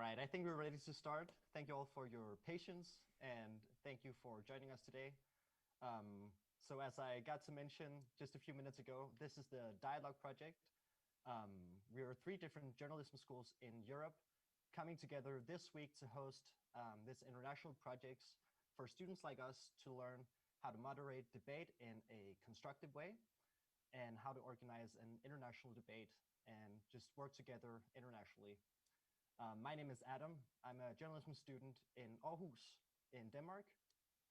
right, I think we're ready to start. Thank you all for your patience and thank you for joining us today. So as I got to mention just a few minutes ago, this is the Dialogue Project. We are 3 different journalism schools in Europe coming together this week to host this international projects for students like us to learn how to moderate debate in a constructive way and how to organize an international debate and just work together internationally. My name is Adam. I'm a journalism student in Aarhus in Denmark.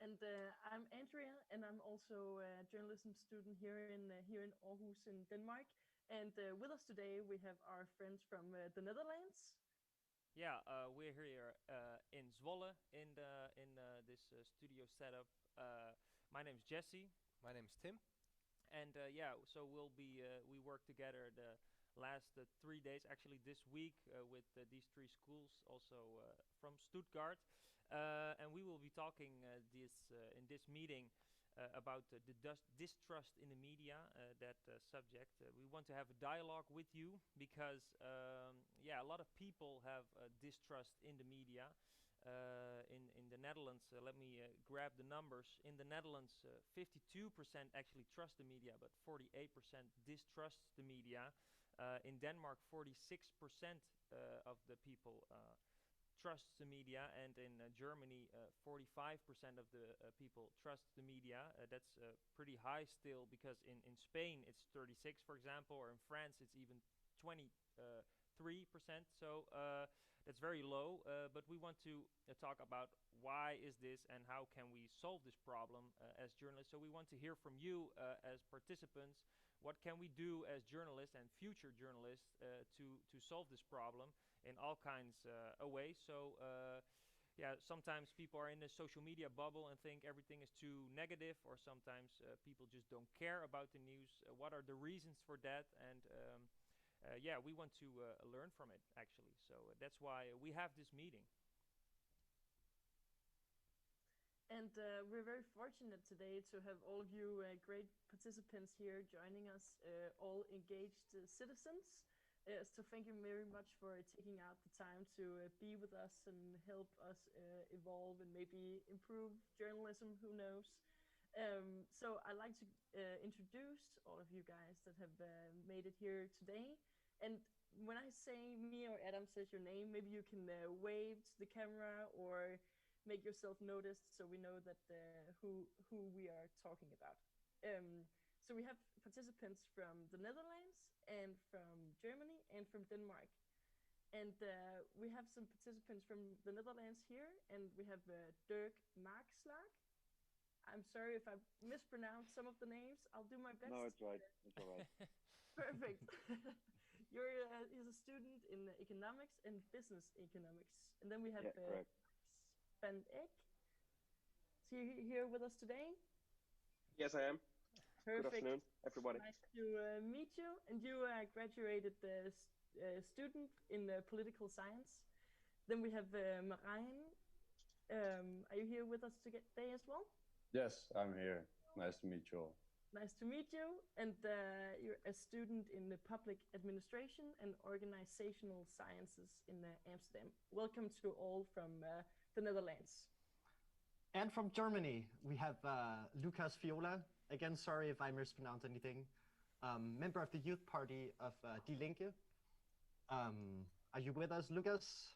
And I'm Andrea, and I'm also a journalism student here in Aarhus in Denmark. And with us today, we have our friends from the Netherlands. Yeah, we're here in Zwolle in this studio setup. My name's Jesse. My name's Tim. And yeah, so we work together the last 3 days, actually this week, with these 3 schools, also from Stuttgart, and we will be talking in this meeting about the distrust in the media, that subject. We want to have a dialogue with you because, yeah, a lot of people have distrust in the media. In the Netherlands, let me grab the numbers. In the Netherlands, 52% actually trust the media, but 48% distrust the media. In Denmark, 46% of the people trust the media, and in Germany, 45% of the people trust the media. That's pretty high still, because in Spain it's 36, for example, or in France it's even 23%. So that's very low, but we want to talk about why is this and how can we solve this problem as journalists. So we want to hear from you as participants. What can we do as journalists and future journalists to solve this problem in all kinds of ways? So yeah, sometimes people are in the social media bubble and think everything is too negative, or sometimes people just don't care about the news. What are the reasons for that? And yeah, we want to learn from it, actually. So that's why we have this meeting. And we're very fortunate today to have all of you great participants here joining us, all engaged citizens. So thank you very much for taking out the time to be with us and help us evolve and maybe improve journalism, who knows. So I'd like to introduce all of you guys that have made it here today. And when I say me or Adam says your name, maybe you can wave to the camera or make yourself noticed so we know that who we are talking about. So we have participants from the Netherlands and from Germany and from Denmark. And we have some participants from the Netherlands here, and we have Dirk Markslag. I'm sorry if I mispronounced some of the names. I'll do my best. No, it's right. It's all right. Perfect. He's a student in economics and business economics. And then we have Van Eck. Is he here with us today? Yes, I am. Perfect. Good afternoon, everybody. Nice to meet you. And you graduated student in political science. Then we have Marijn. Are you here with us today as well? Yes, I'm here. Nice to meet you all. Nice to meet you. And you're a student in the public administration and organizational sciences in Amsterdam. Welcome to all from the Netherlands. And from Germany, we have Lucas Viola. Again, sorry if I mispronounced anything. Member of the youth party of Die Linke. Are you with us, Lucas?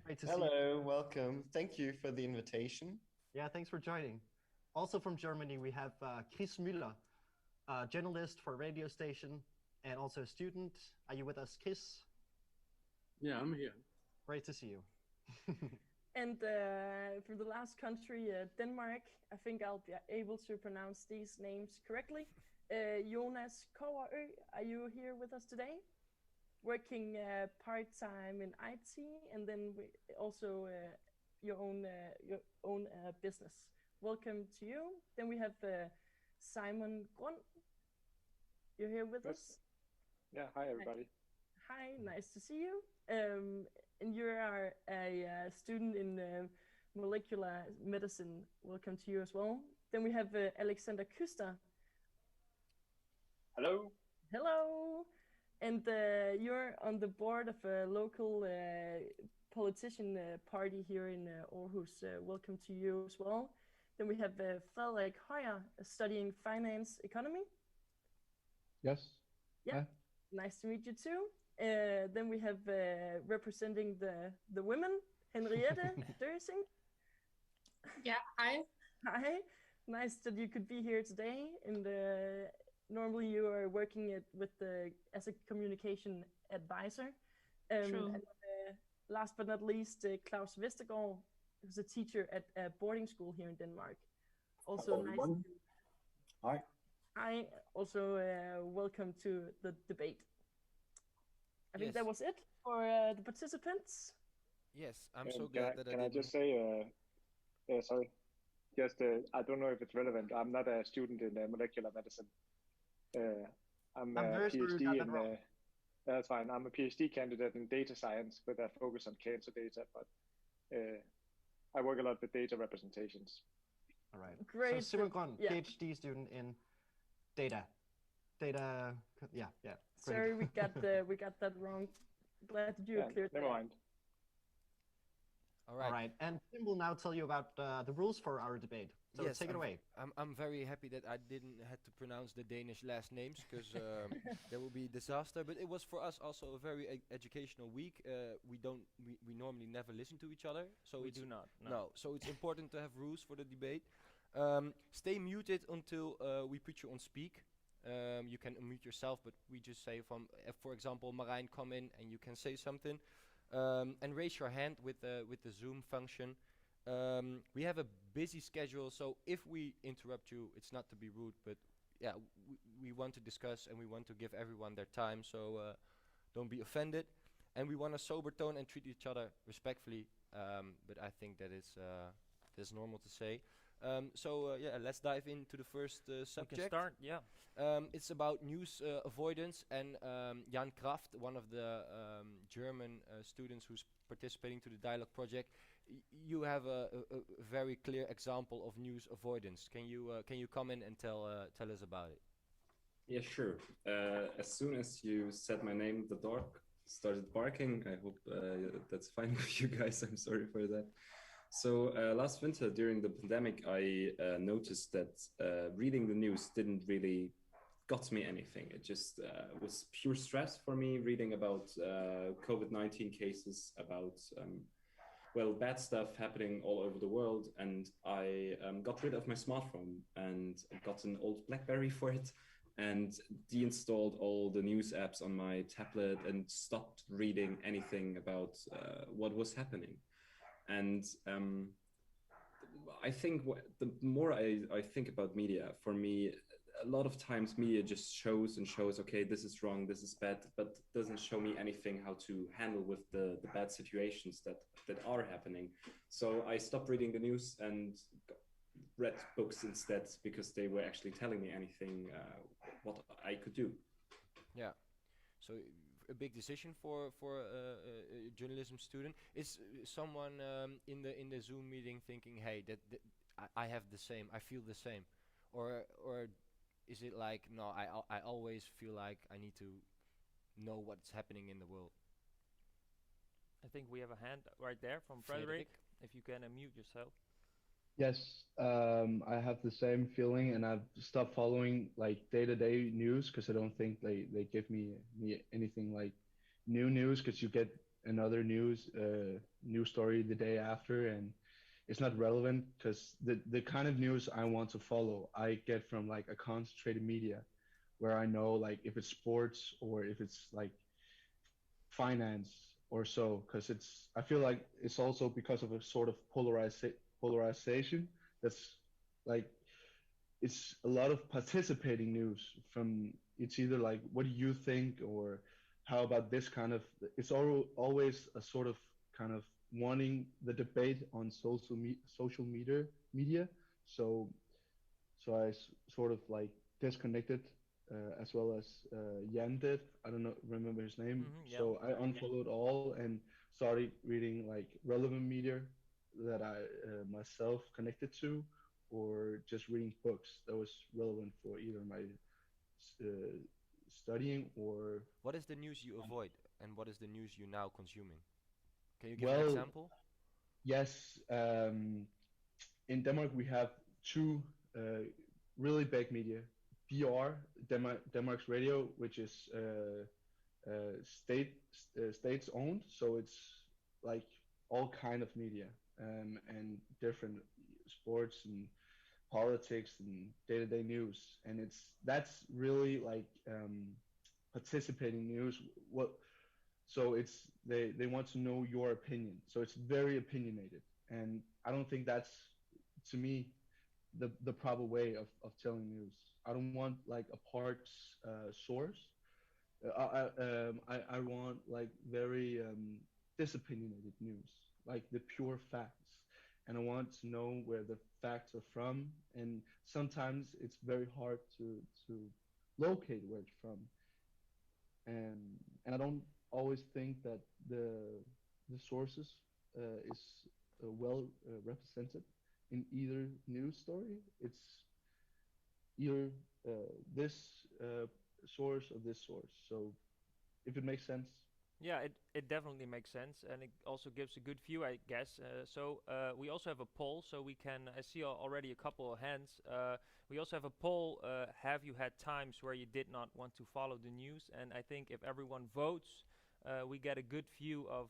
Great to see you. Hello, welcome. Thank you for the invitation. Yeah, thanks for joining. Also from Germany, we have Chris Müller, a journalist for a radio station and also a student. Are you with us, Chris? Yeah, I'm here. Great to see you. And from the last country, Denmark, I think I'll be able to pronounce these names correctly. Jonas Koverø, are you here with us today? Working part-time in IT, and then also your own business. Welcome to you. Then we have Simon Grund. You're here with us? Yeah, hi everybody. Hi, nice to see you. And you are a student in molecular medicine. Welcome to you as well. Then we have Alexander Küster. Hello. Hello. And you're on the board of a local politician party here in Aarhus. Welcome to you as well. Then we have Frederik Høyer studying finance economy. Yes. Yeah, Hi. nice to meet you too. Then we have representing the women, Henriette Dørsing. Yeah, hi. Hi, nice that you could be here today. And normally you are working as a communication advisor. True. And last but not least, Claus Vestergaard, who's a teacher at a boarding school here in Denmark. Also Hello, nice. everyone. Hi. Hi, also welcome to the debate. I think that was it for the participants. Yes, I'm so glad that I didn't. Can I just say, sorry, just I don't know if it's relevant. I'm not a student in molecular medicine. I'm a PhD in. That's fine. I'm a PhD candidate in data science with a focus on cancer data, but I work a lot with data representations. All right. Great. So Simon Grøn, PhD student in data. Yeah. Great. Sorry, we got that wrong. Glad that you cleared that. Never mind. All right. And Tim will now tell you about the rules for our debate. So yes, take it away. I'm very happy that I didn't have to pronounce the Danish last names, because there will be disaster. But it was for us also a very educational week. We normally never listen to each other, so we do not. No, so it's important to have rules for the debate. Stay muted until we put you on speak. You can unmute yourself, but we just say for example, Marijn, come in and you can say something. And raise your hand with the Zoom function. We have a busy schedule, so if we interrupt you, it's not to be rude, but yeah, we want to discuss and we want to give everyone their time, so don't be offended. And we want a sober tone and treat each other respectfully, but I think that's normal to say. So let's dive into the first subject. We can start, yeah. It's about news avoidance, and Jan Kraft, one of the German students who's participating to the dialogue project, you have a very clear example of news avoidance. Can you come in and tell us about it? Yeah, sure. As soon as you said my name, the dog started barking. I hope that's fine with you guys. I'm sorry for that. So last winter during the pandemic, I noticed that reading the news didn't really got me anything. It just was pure stress for me, reading about COVID-19 cases, about bad stuff happening all over the world. And I got rid of my smartphone and got an old BlackBerry for it and deinstalled all the news apps on my tablet and stopped reading anything about what was happening. And I think the more I think about media, for me, a lot of times media just shows, okay, this is wrong, this is bad, but doesn't show me anything how to handle with the bad situations that are happening. So I stopped reading the news and read books instead, because they were actually telling me anything what I could do. Yeah. So a big decision for a journalism student. Is someone in the Zoom meeting thinking, hey, that I have the same, I feel the same, or is it like, no, I always feel like I need to know what's happening in the world? I think we have a hand right there from Frederick. If you can unmute yourself. Yes, I have the same feeling, and I've stopped following like day-to-day news because I don't think they give me anything like new news, because you get another news story the day after, and it's not relevant, because the kind of news I want to follow I get from like a concentrated media, where I know like if it's sports or if it's like finance or so, because I feel like it's also because of a sort of polarization that's like, it's a lot of participating news from, it's either like, what do you think, or how about this kind of, it's always a sort of kind of wanting the debate on social media. So I sort of like disconnected, as well as Jan did. I don't remember his name. Yeah. So I unfollowed all and started reading like relevant media that I myself connected to, or just reading books that was relevant for either my studying or. What is the news you avoid, and what is the news you now consuming? Can you give an example? Yes. In Denmark, we have two really big media. DR, Denmark's radio, which is states owned, so it's like all kind of media and different sports and politics and day-to-day news, and that's really like participating news. So it's they want to know your opinion, so it's very opinionated, and I don't think that's, to me, the proper way of telling news. I don't want like a parts source. I want like very disopinionated news, like the pure facts, and I want to know where the facts are from. And sometimes it's very hard to locate where it's from, and I don't always think that the sources is well represented in either news story. It's either this source or this source. So if it makes sense. Yeah, it definitely makes sense, and it also gives a good view, I guess. We also have a poll, so we can. I see already a couple of hands. We also have a poll. Have you had times where you did not want to follow the news? And I think if everyone votes, we get a good view of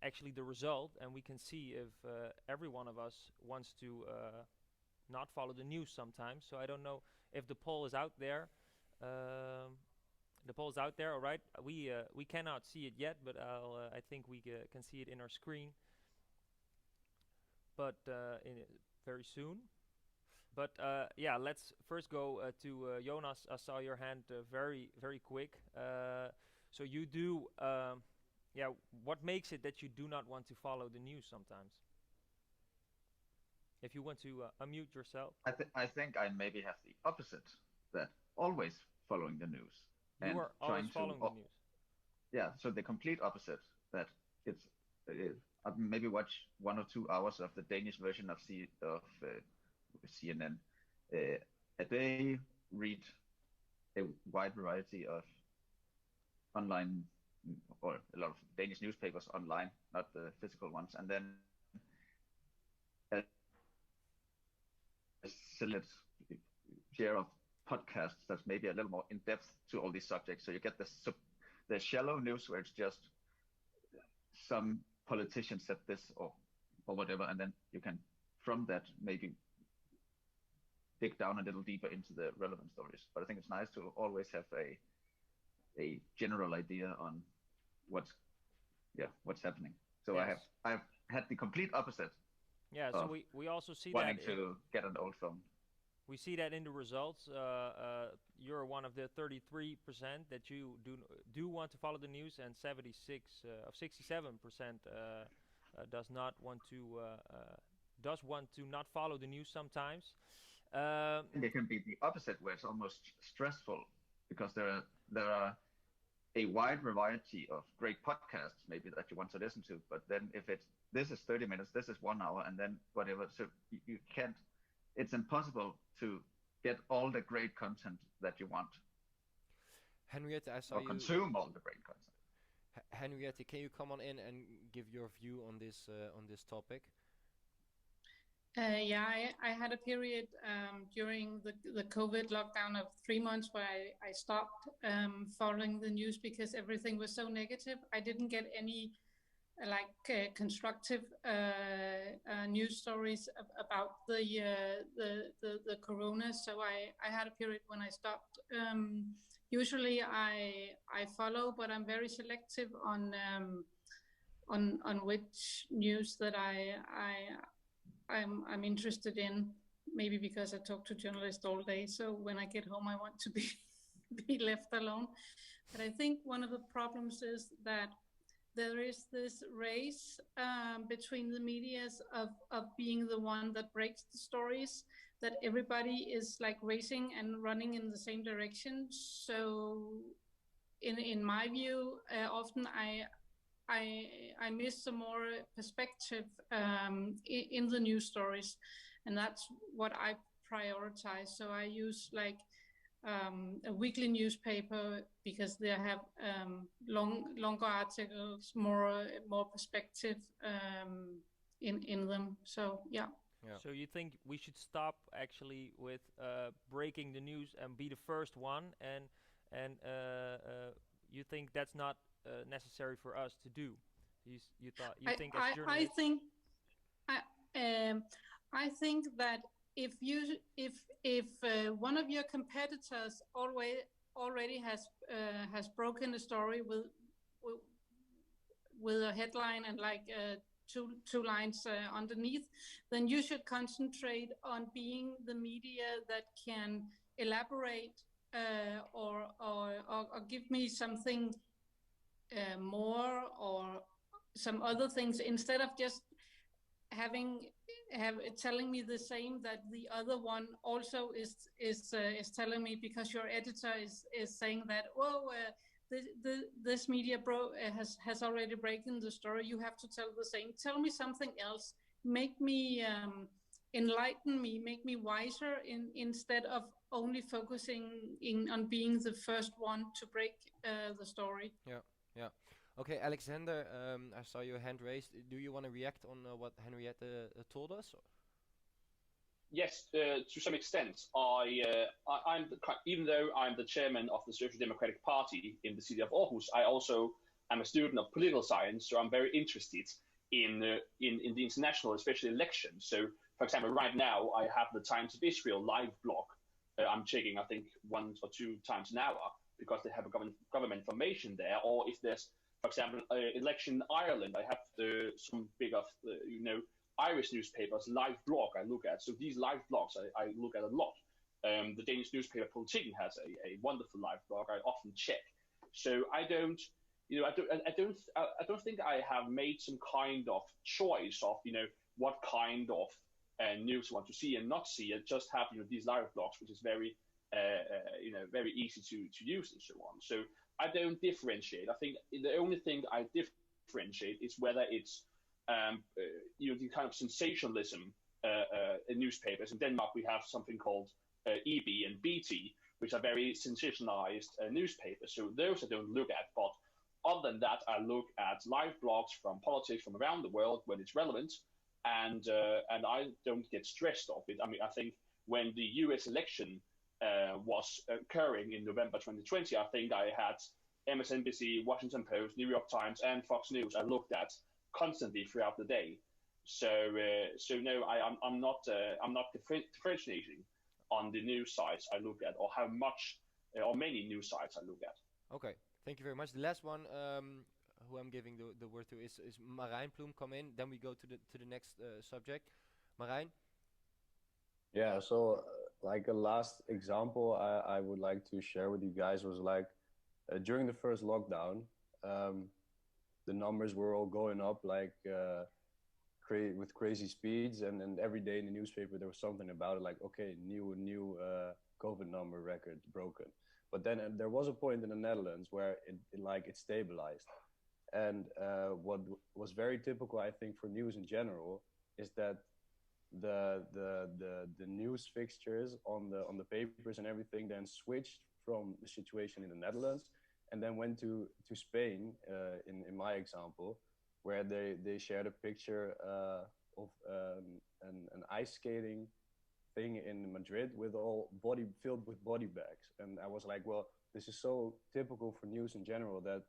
actually the result, and we can see if every one of us wants to not follow the news sometimes. So I don't know if the poll is out there. The poll's out there, all right. We cannot see it yet, but I think we can see it in our screen. But very soon. But yeah, let's first go to Jonas. I saw your hand very quick. So you do, yeah. What makes it that you do not want to follow the news sometimes? If you want to unmute yourself. I think I maybe have the opposite, that always following the news. You are always following the news. Yeah, so the complete opposite, that it's I maybe watch 1 or 2 hours of the Danish version of CNN a day, read a wide variety of online, or a lot of Danish newspapers online, not the physical ones, and then a select share of podcasts that's maybe a little more in depth to all these subjects. So you get the shallow news where it's just some politician said this or whatever, and then you can from that maybe dig down a little deeper into the relevant stories. But I think it's nice to always have a general idea on what's happening. So yes. I've had the complete opposite. Yeah, so we also see wanting to get an old phone. We see that in the results. You're one of the 33% that you do want to follow the news, and 67% does want to not follow the news sometimes. It can be the opposite, where it's almost stressful, because there are a wide variety of great podcasts maybe that you want to listen to, but then if this is 30 minutes, this is 1 hour, and then whatever, so you can't. It's impossible to get all the great content that you want. Henriette, I saw or consume all the great content. Henriette, can you come on in and give your view on this topic? Yeah, I had a period during the COVID lockdown of 3 months where I stopped following the news because everything was so negative. I didn't get any constructive news stories about the corona. So I had a period when I stopped. Usually I follow, but I'm very selective on which news that I'm interested in. Maybe because I talk to journalists all day, so when I get home I want to be left alone. But I think one of the problems is that there is this race between the medias of being the one that breaks the stories, that everybody is like racing and running in the same direction. So in my view, often I miss some more perspective in the news stories, and that's what I prioritize. So I use a weekly newspaper because they have longer articles, more perspective in them. So yeah. So you think we should stop actually with breaking the news and be the first one, and you think that's not necessary for us to do? You think as journalists? I think that if one of your competitors already has broken a story with a headline and like two lines underneath, then you should concentrate on being the media that can elaborate or give me something more or some other things, instead of just telling me the same that the other one also is telling me, because your editor is saying that, this media has already broken the story. You have to tell the same. Tell me something else. Make me enlighten me. Make me wiser. Instead of only focusing on being the first one to break the story. Yeah. Okay, Alexander, I saw your hand raised. Do you want to react on what Henriette told us? Yes, to some extent. I'm even though I'm the chairman of the Social Democratic Party in the city of Aarhus, I also am a student of political science, so I'm very interested in the international, especially elections. So, for example, right now I have the Times of Israel live blog. I'm checking, I think, 1 or 2 times an hour because they have a government information there. Or if there's, for example, election in Ireland, I have some big of Irish newspapers live blog I look at. So these live blogs I look at a lot. The Danish newspaper Politiken has a wonderful live blog I often check. So I don't think I have made some kind of choice of what kind of news I want to see and not see. I just have these live blogs, which is very very easy to use and so on. So I don't differentiate. I think the only thing I differentiate is whether it's the kind of sensationalism in newspapers. In Denmark, we have something called EB and BT, which are very sensationalized newspapers. So those I don't look at. But other than that, I look at live blogs from politics from around the world when it's relevant, and I don't get stressed off it. I mean, I think when the U.S. election was occurring in November 2020, I think I had MSNBC, Washington Post, New York Times, and Fox News I looked at constantly throughout the day. So no, I'm not differentiating on the news sites I look at, or how much or many news sites I look at. Okay, thank you very much. The last one who I'm giving the word to is Marijn Plum. Come in, then we go to the next subject. Marijn. Yeah, so like a last example I would like to share with you guys was like during the first lockdown, the numbers were all going up like with crazy speeds, and every day in the newspaper there was something about it, like, okay, new COVID number record broken. But then there was a point in the Netherlands where it stabilized, and what was very typical, I think, for news in general is that the news fixtures on the papers and everything then switched from the situation in the Netherlands and then went to Spain, in my example, where they shared a picture of an ice skating thing in Madrid with all filled with body bags. And I was like, well, this is so typical for news in general that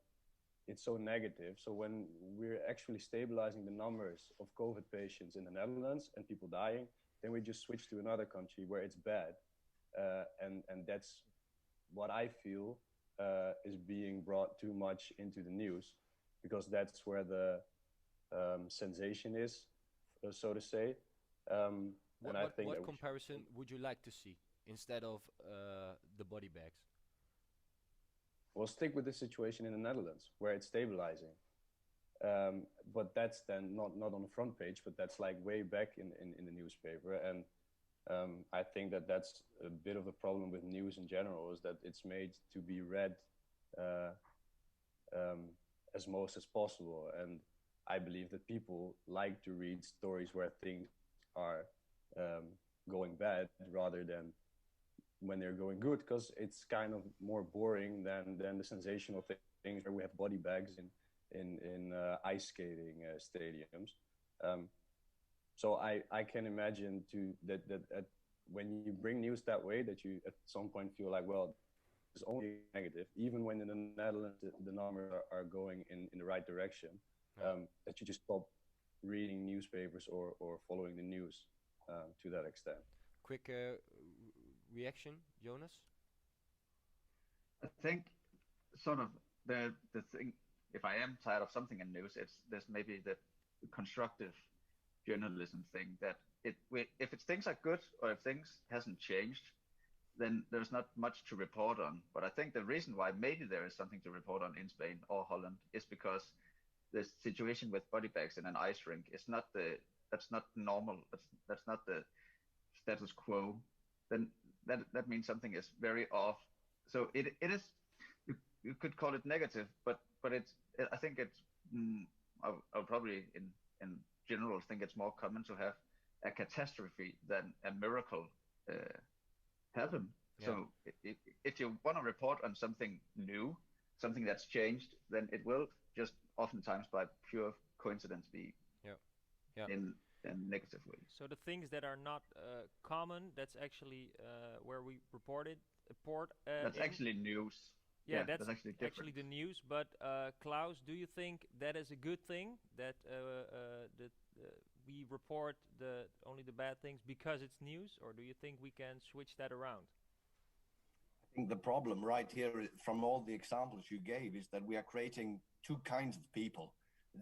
it's so negative. So when we're actually stabilizing the numbers of COVID patients in the Netherlands and people dying, then we just switch to another country where it's bad. And that's what I feel is being brought too much into the news, because that's where the sensation is, so to say. What comparison would you like to see instead of the body bags? We'll stick with the situation in the Netherlands where it's stabilizing. But that's then not on the front page, but that's like way back in the newspaper. And I think that's a bit of a problem with news in general, is that it's made to be read as most as possible. And I believe that people like to read stories where things are going bad rather than when they're going good, because it's kind of more boring than the sensational things where we have body bags in ice skating stadiums. So I can imagine that when you bring news that way, that you at some point feel like, well, it's only negative, even when in the Netherlands the numbers are going in the right direction, that you just stop reading newspapers or following the news to that extent. Quick reaction, Jonas? I think sort of the thing, if I am tired of something in news, there's maybe the constructive journalism thing, that if things are good or if things hasn't changed, then there's not much to report on. But I think the reason why maybe there is something to report on in Spain or Holland is because the situation with body bags in an ice rink is that's not normal. That's not the status quo. Then that means something is very off. So it is, you could call it negative, but I think it's I'll probably in general think it's more common to have a catastrophe than a miracle happen. Yeah. So if you want to report on something new, something that's changed, then it will just oftentimes by pure coincidence be in a negative way. So the things that are not common, that's actually where we report. That's actually news. Yeah, that's actually the news. But Klaus, do you think that is a good thing that we report only the bad things because it's news, or do you think we can switch that around? I think the problem right here from all the examples you gave is that we are creating two kinds of people.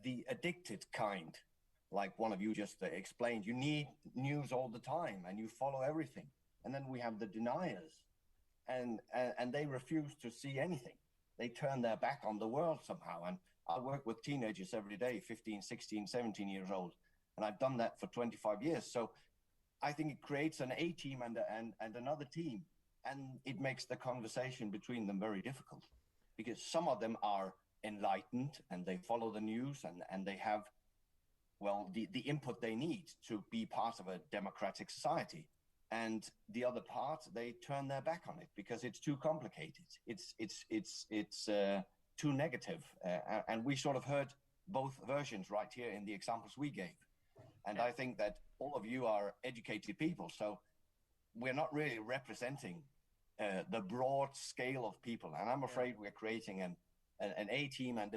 The addicted kind, like one of you just explained, you need news all the time and you follow everything. And then we have the deniers, and they refuse to see anything. They turn their back on the world somehow. And I work with teenagers every day, 15, 16, 17 years old. And I've done that for 25 years. So I think it creates an A team and another team. And it makes the conversation between them very difficult, because some of them are enlightened and they follow the news and they have, well, the input they need to be part of a democratic society. And the other part, they turn their back on it because it's too complicated. It's too negative. And we sort of heard both versions right here in the examples we gave. And I think that all of you are educated people. So we're not really representing the broad scale of people. And I'm afraid we're creating an A team and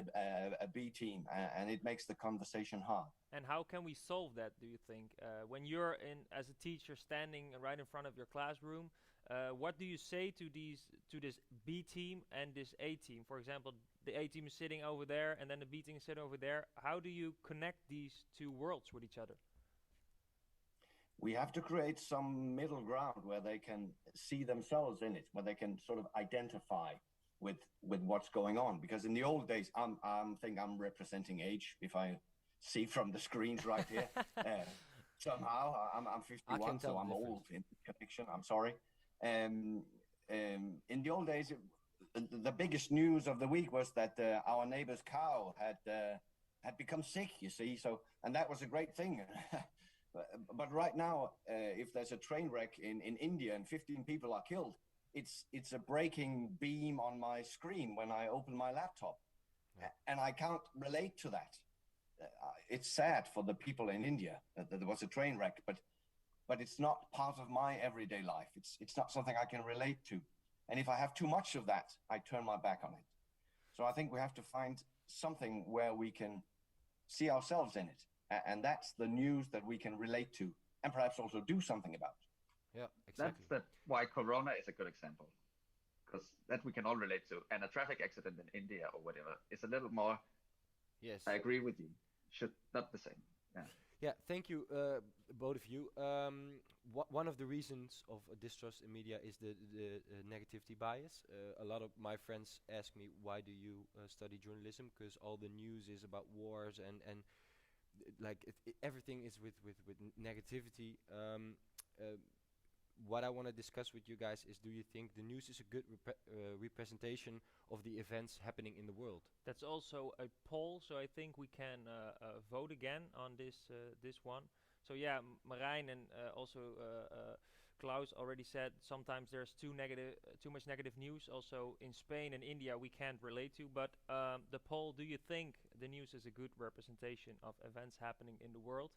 a B team, and it makes the conversation hard. And how can we solve that, do you think? When you're as a teacher standing right in front of your classroom, what do you say to this B team and this A team? For example, the A team is sitting over there and then the B team is sitting over there. How do you connect these two worlds with each other? We have to create some middle ground where they can see themselves in it, where they can sort of identify with what's going on. Because in the old days, I think I'm representing age, if I see from the screens right here. Somehow, I'm 51, so I'm old in connection. I'm sorry. In the old days, the biggest news of the week was that our neighbor's cow had become sick, you see. So, and that was a great thing. But right now, if there's a train wreck in India and 15 people are killed, it's a breaking beam on my screen when I open my laptop. Yeah. And I can't relate to that. It's sad for the people in India that there was a train wreck, but it's not part of my everyday life. It's not something I can relate to. And if I have too much of that, I turn my back on it. So I think we have to find something where we can see ourselves in it. And that's the news that we can relate to and perhaps also do something about. Yeah, exactly. That's why Corona is a good example, because that we can all relate to. And a traffic accident in India or whatever is a little more. Yes, I agree with you. Should not the same. Yeah. Yeah. Thank you, both of you. One of the reasons of distrust in media is the negativity bias. A lot of my friends ask me, why do you study journalism? Because all the news is about wars and like everything is with negativity. What I want to discuss with you guys is, do you think the news is a good representation of the events happening in the world? That's also a poll, so I think we can vote again on this one. So yeah, Marijn and also Klaus already said, sometimes there's too much negative news. Also in Spain and India, we can't relate to. But the poll: do you think the news is a good representation of events happening in the world?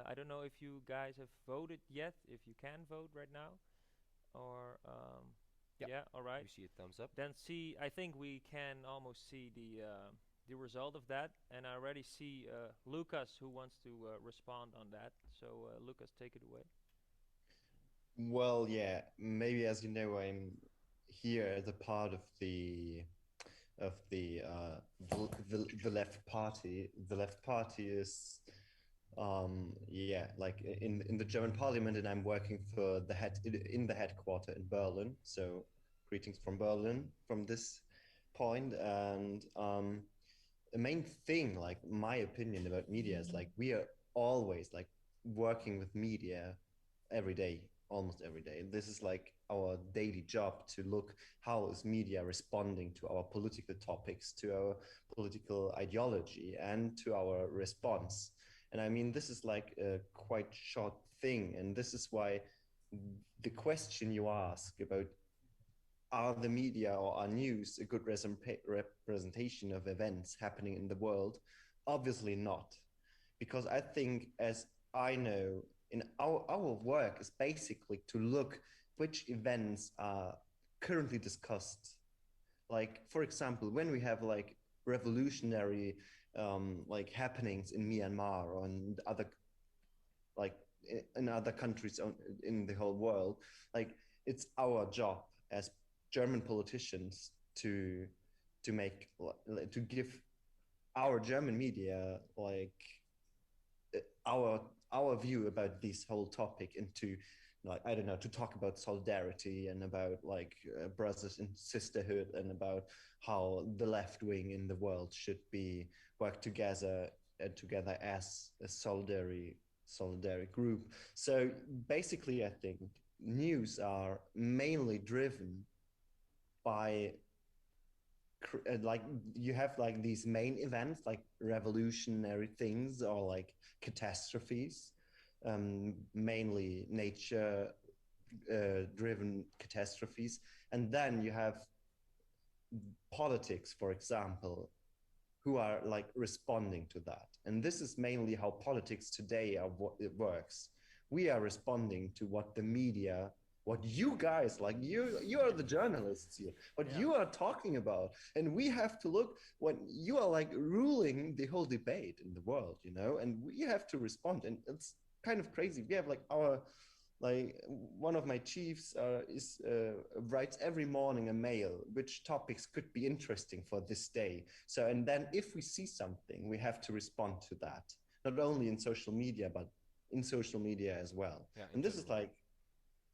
I don't know if you guys have voted yet. If you can vote right now, or yeah, all right. You see a thumbs up. Then I think we can almost see the result of that, and I already see Lucas who wants to respond on that. So Lucas, take it away. Well, yeah, maybe as you know, I'm here as a part of the left party. The left party is yeah, like in the German parliament, and I'm working for in the headquarter in Berlin. So greetings from Berlin from this point. And the main thing, like my opinion about media, is like we are always like working with media every day, almost every day. This is like our daily job to look how is media responding to our political topics, to our political ideology, and to our response. And I mean, this is like a quite short thing. And this is why the question you ask about are the media or are news a good representation of events happening in the world? Obviously not. Because I think, as I know, in our work is basically to look which events are currently discussed. Like, for example, when we have like revolutionary like happenings in Myanmar or in other in other countries in the whole world, like it's our job as German politicians to give our German media like our view about this whole topic, and to like, I don't know, to talk about solidarity and about like brothers and sisterhood, and about how the left wing in the world should be work together as a solidary group. So basically, I think news are mainly driven by like you have like these main events like revolutionary things or like catastrophes, mainly nature driven catastrophes, and then you have politics, for example, who are like responding to that. And this is mainly how politics today are, what it works. We are responding to what the media, what you guys, like you are the journalists here, what you are talking about. And we have to look when you are like ruling the whole debate in the world, you know, and we have to respond. And it's kind of crazy. We have like one of my chiefs writes every morning a mail which topics could be interesting for this day. So, and then if we see something, we have to respond to that, not only in social media, but in social media as well. Yeah, and this is like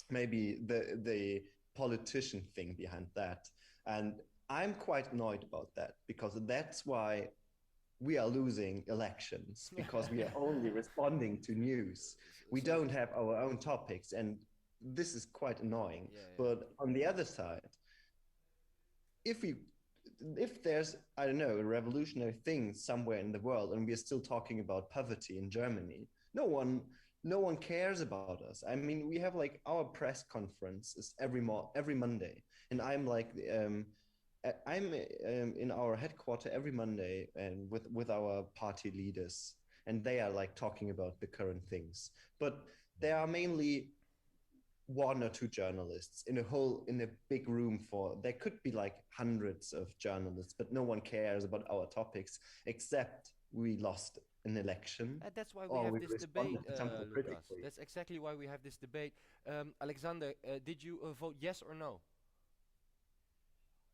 maybe the politician thing behind that. And I'm quite annoyed about that, because that's why we are losing elections, because we are only responding to news. We don't have our own topics, and this is quite annoying. But on the other side, if there's, I don't know, a revolutionary thing somewhere in the world, and we're still talking about poverty in Germany, no one cares about us. I mean, we have like our press conferences every Monday, and I'm like I'm in our headquarters every Monday, and with our party leaders, and they are like talking about the current things. But there are mainly one or two journalists in a big room. There could be like hundreds of journalists, but no one cares about our topics, except we lost an election. That's why we have this debate, Lucas. That's exactly why we have this debate. Alexander, did you vote yes or no?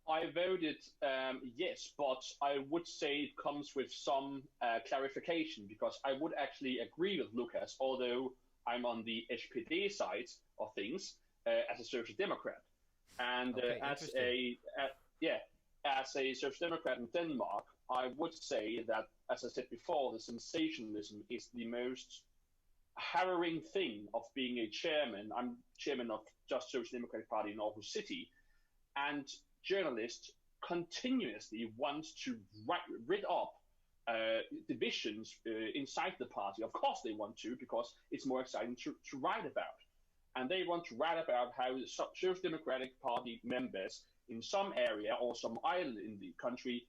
I voted yes, but I would say it comes with some clarification, because I would actually agree with Lucas, although I'm on the SPD side of things as a social democrat. And as a social democrat in Denmark, I would say that, as I said before, the sensationalism is the most harrowing thing of being a chairman. I'm chairman of Just Social Democratic Party in Aarhus City, and journalists continuously want to rid up divisions inside the party. Of course they want to, because it's more exciting to write about. and they want to write about how the Social Democratic Party members in some area or some island in the country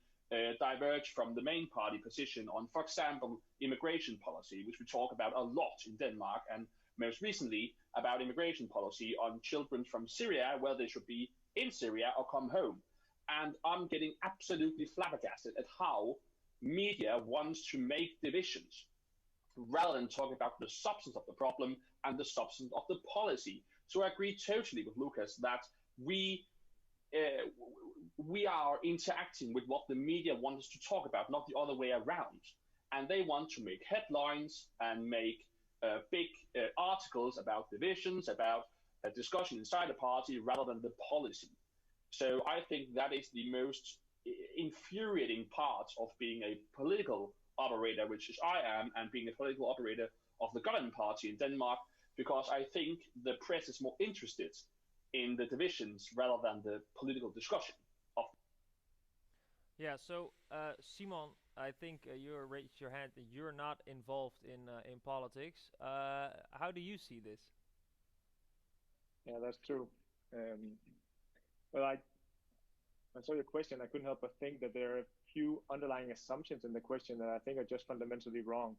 diverge from the main party position on, for example, immigration policy, which we talk about a lot in Denmark, and most recently about immigration policy on children from Syria, whether they should be in Syria or come home. And I'm getting absolutely flabbergasted at how media wants to make divisions rather than talking about the substance of the problem and the substance of the policy. So I agree totally with Lucas that we are interacting with what the media want us to talk about, not the other way around. And they want to make headlines and make big articles about divisions, about a discussion inside the party rather than the policy. So I think that is the most infuriating part of being a political operator, which is I am, and being a political operator of the governing party in Denmark, because I think the press is more interested in the divisions rather than the political discussion. Yeah, so Simon, I think you raised your hand. You're not involved in politics. How do you see this? Yeah, that's true. Well, I saw your question. I couldn't help but think that there are a few underlying assumptions in the question that I think are just fundamentally wrong.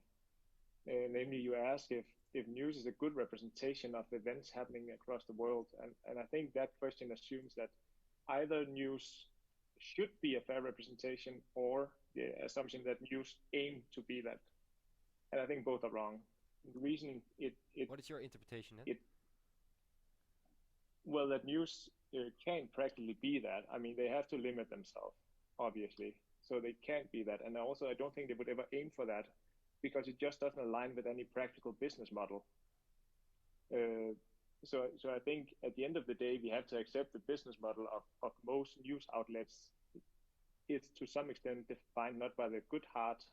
Namely, you ask if news is a good representation of events happening across the world. And I think that question assumes that either news should be a fair representation or the assumption that news aim to be that. And I think both are wrong. The reason What is your interpretation then? Well, that news can't practically be that. I mean, they have to limit themselves, obviously. So they can't be that. And also, I don't think they would ever aim for that because it just doesn't align with any practical business model. So I think at the end of the day, we have to accept the business model of most news outlets. It's to some extent defined not by the good heart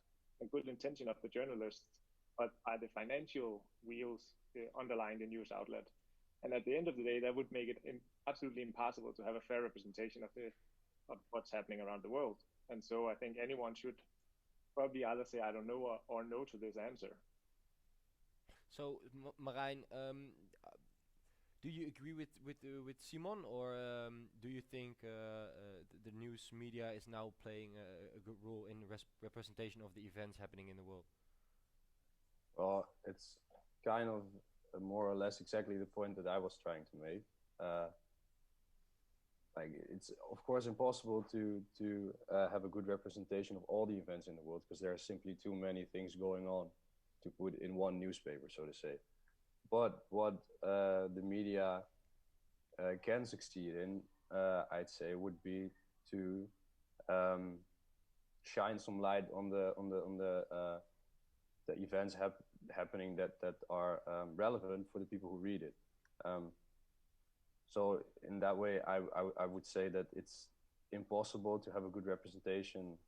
and good intention of the journalists, but by the financial wheels underlying the news outlet. And at the end of the day, that would make it absolutely impossible to have a fair representation of what's happening around the world. And so I think anyone should probably either say I don't know or no to this answer. So Marijn, do you agree with Simon, or do you think the news media is now playing a good role in representation of the events happening in the world? Well, it's kind of more or less exactly the point that I was trying to make. Like, it's of course impossible to have a good representation of all the events in the world because there are simply too many things going on to put in one newspaper, so to say. But what the media can succeed in, I'd say, would be to shine some light on the events happening that are relevant for the people who read it. So in that way, I would say that it's impossible to have a good representation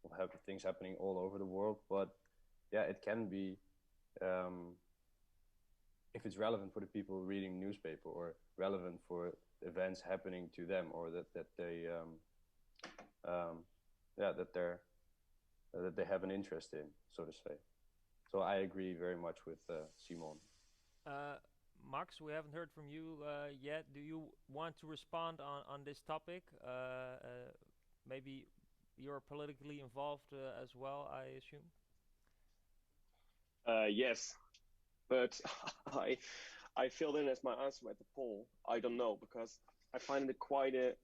of things happening all over the world. But yeah, it can be if it's relevant for the people reading newspaper or relevant for events happening to them, or that they have an interest in, so to say. So I agree very much with Simon. Max, we haven't heard from you yet. Do you want to respond on this topic? Maybe you're politically involved as well, I assume? Yes, but I filled in as my answer at the poll. I don't know, because I find it quite a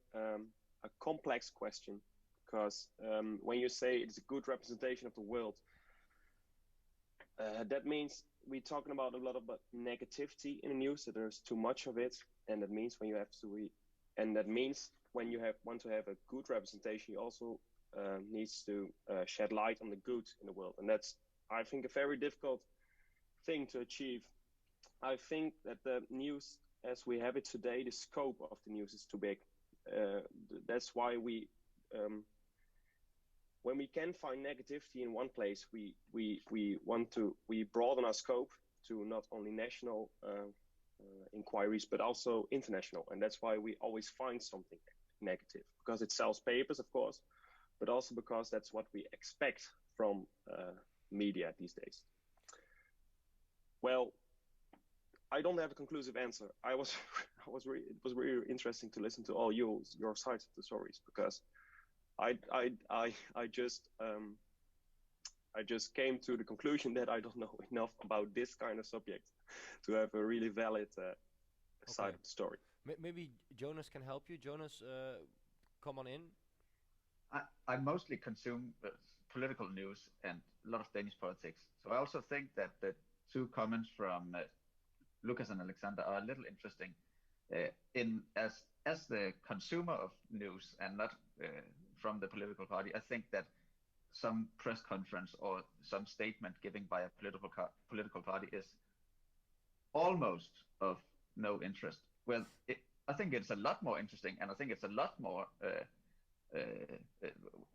complex question. Because when you say it's a good representation of the world, that means we're talking about a lot about negativity in the news, that there's too much of it, and that means when you have to that means when you want to have a good representation, you also needs to shed light on the good in the world, and that's, I think, a very difficult thing to achieve. I think that the news as we have it today, the scope of the news is too big. That's why we when we can find negativity in one place, we broaden our scope to not only national inquiries, but also international. And that's why we always find something negative, because it sells papers, of course, but also because that's what we expect from media these days. Well, I don't have a conclusive answer. It was really interesting to listen to all your sides of the stories, because I just came to the conclusion that I don't know enough about this kind of subject to have a really valid side of the story. Maybe Jonas can help you. Jonas, come on in. I mostly consume political news and a lot of Danish politics. So I also think that the two comments from Lucas and Alexander are a little interesting. As the consumer of news and not from the political party, I think that some press conference or some statement given by a political party is almost of no interest. Well, I think it's a lot more interesting, and I think it's a lot more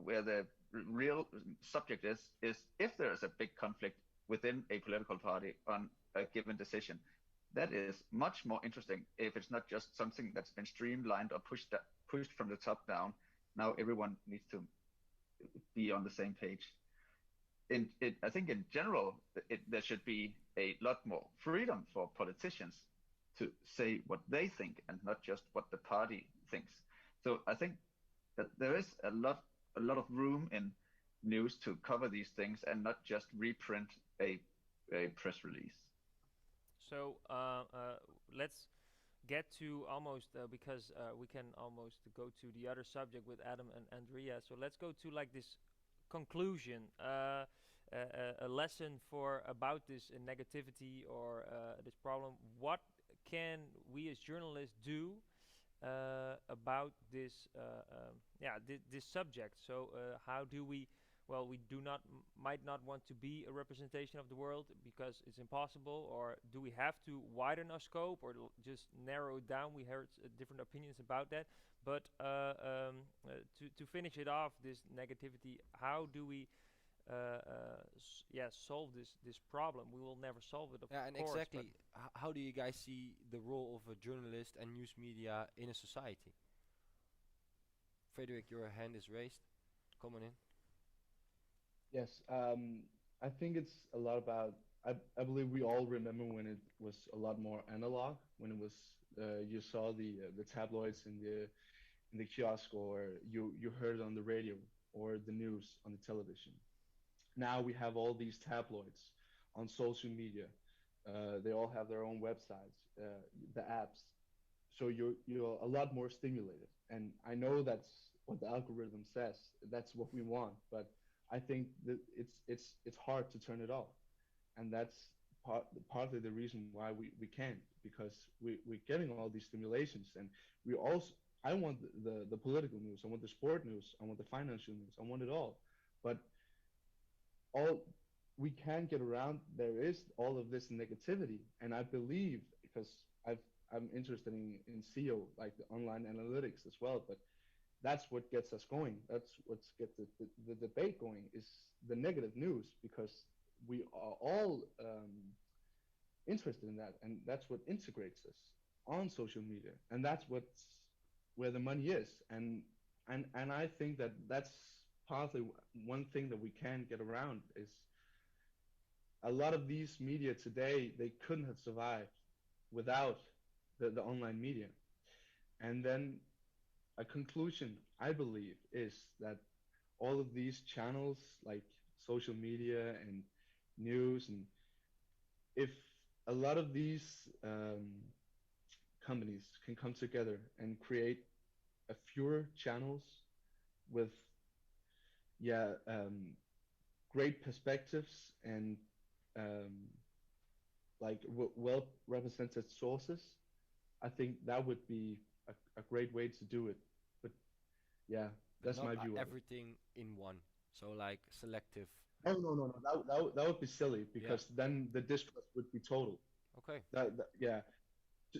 where the real subject is if there is a big conflict within a political party on a given decision. That is much more interesting if it's not just something that's been streamlined or pushed from the top down. Now everyone needs to be on the same page. I think in general, there should be a lot more freedom for politicians to say what they think and not just what the party thinks. So I think that there is a lot of room in news to cover these things and not just reprint a press release. So let's get to almost because we can almost go to the other subject with Adam and Andrea. So let's go to like this conclusion, a lesson about this negativity or this problem. What can we as journalists do about this this subject? So how do we? Well, we might not want to be a representation of the world because it's impossible, or do we have to widen our scope or just narrow it down? We heard different opinions about that, but to finish it off, this negativity, how do we solve this problem? We will never solve it, of course. And exactly, how do you guys see the role of a journalist and news media in a society? Frederick, your hand is raised. Come on in. Yes, I think it's a lot about. I believe we all remember when it was a lot more analog. When it was you saw the tabloids in the kiosk, or you heard it on the radio or the news on the television. Now we have all these tabloids on social media. They all have their own websites, the apps. So you're a lot more stimulated. And I know that's what the algorithm says. That's what we want, but I think that it's hard to turn it off, and that's partly the reason why we can't, because we're getting all these stimulations, and I want the political news, I want the sport news, I want the financial news, I want it all, but all we can't get around. There is all of this negativity, and I believe, because I'm interested in SEO, like the online analytics as well, but that's what gets us going. That's what gets the debate going, is the negative news, because we are all interested in that, and that's what integrates us on social media, and that's where the money is, and I think that's partly one thing that we can get around. Is a lot of these media today, they couldn't have survived without the online media. And then a conclusion, I believe, is that all of these channels like social media and news, and if a lot of these companies can come together and create a fewer channels with great perspectives and like well represented sources, I think that would be a great way to do it. But yeah, that's my view. Everything in one, so like selective. Oh no, that would be silly, because then the distrust would be total. Okay.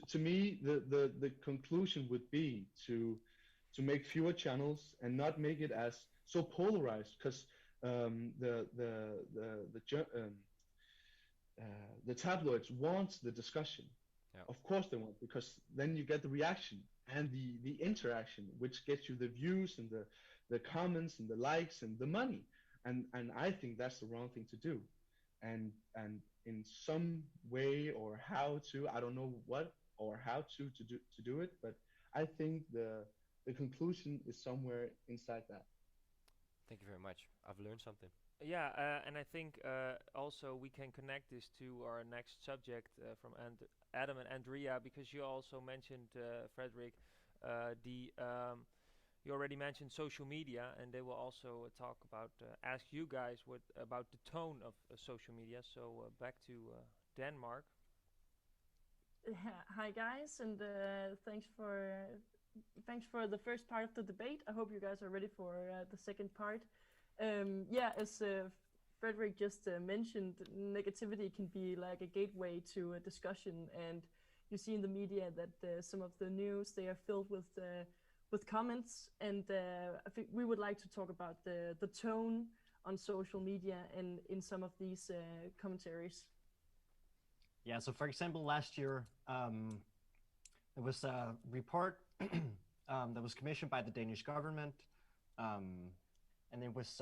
To me, the conclusion would be to make fewer channels and not make it as so polarized, because the tabloids want the discussion. Yeah. Of course they want, because then you get the reaction and the interaction, which gets you the views and the comments and the likes and the money. And I think that's the wrong thing to do. and in some way or how to, I don't know what or how to do it, but I think the conclusion is somewhere inside that. Thank you very much. I've learned something. Yeah, and I think also we can connect this to our next subject from Adam and Andrea, because you also mentioned, Frederick, the you already mentioned social media, and they will also talk about, ask you guys what about the tone of social media. So back to Denmark. Hi guys, and thanks for the first part of the debate. I hope you guys are ready for the second part. Yeah, as Frederick just mentioned, negativity can be like a gateway to a discussion, and you see in the media that some of the news, they are filled with comments, and I think we would like to talk about the tone on social media and in some of these commentaries. Yeah, so for example, last year, there was a report that was commissioned by the Danish government, and it was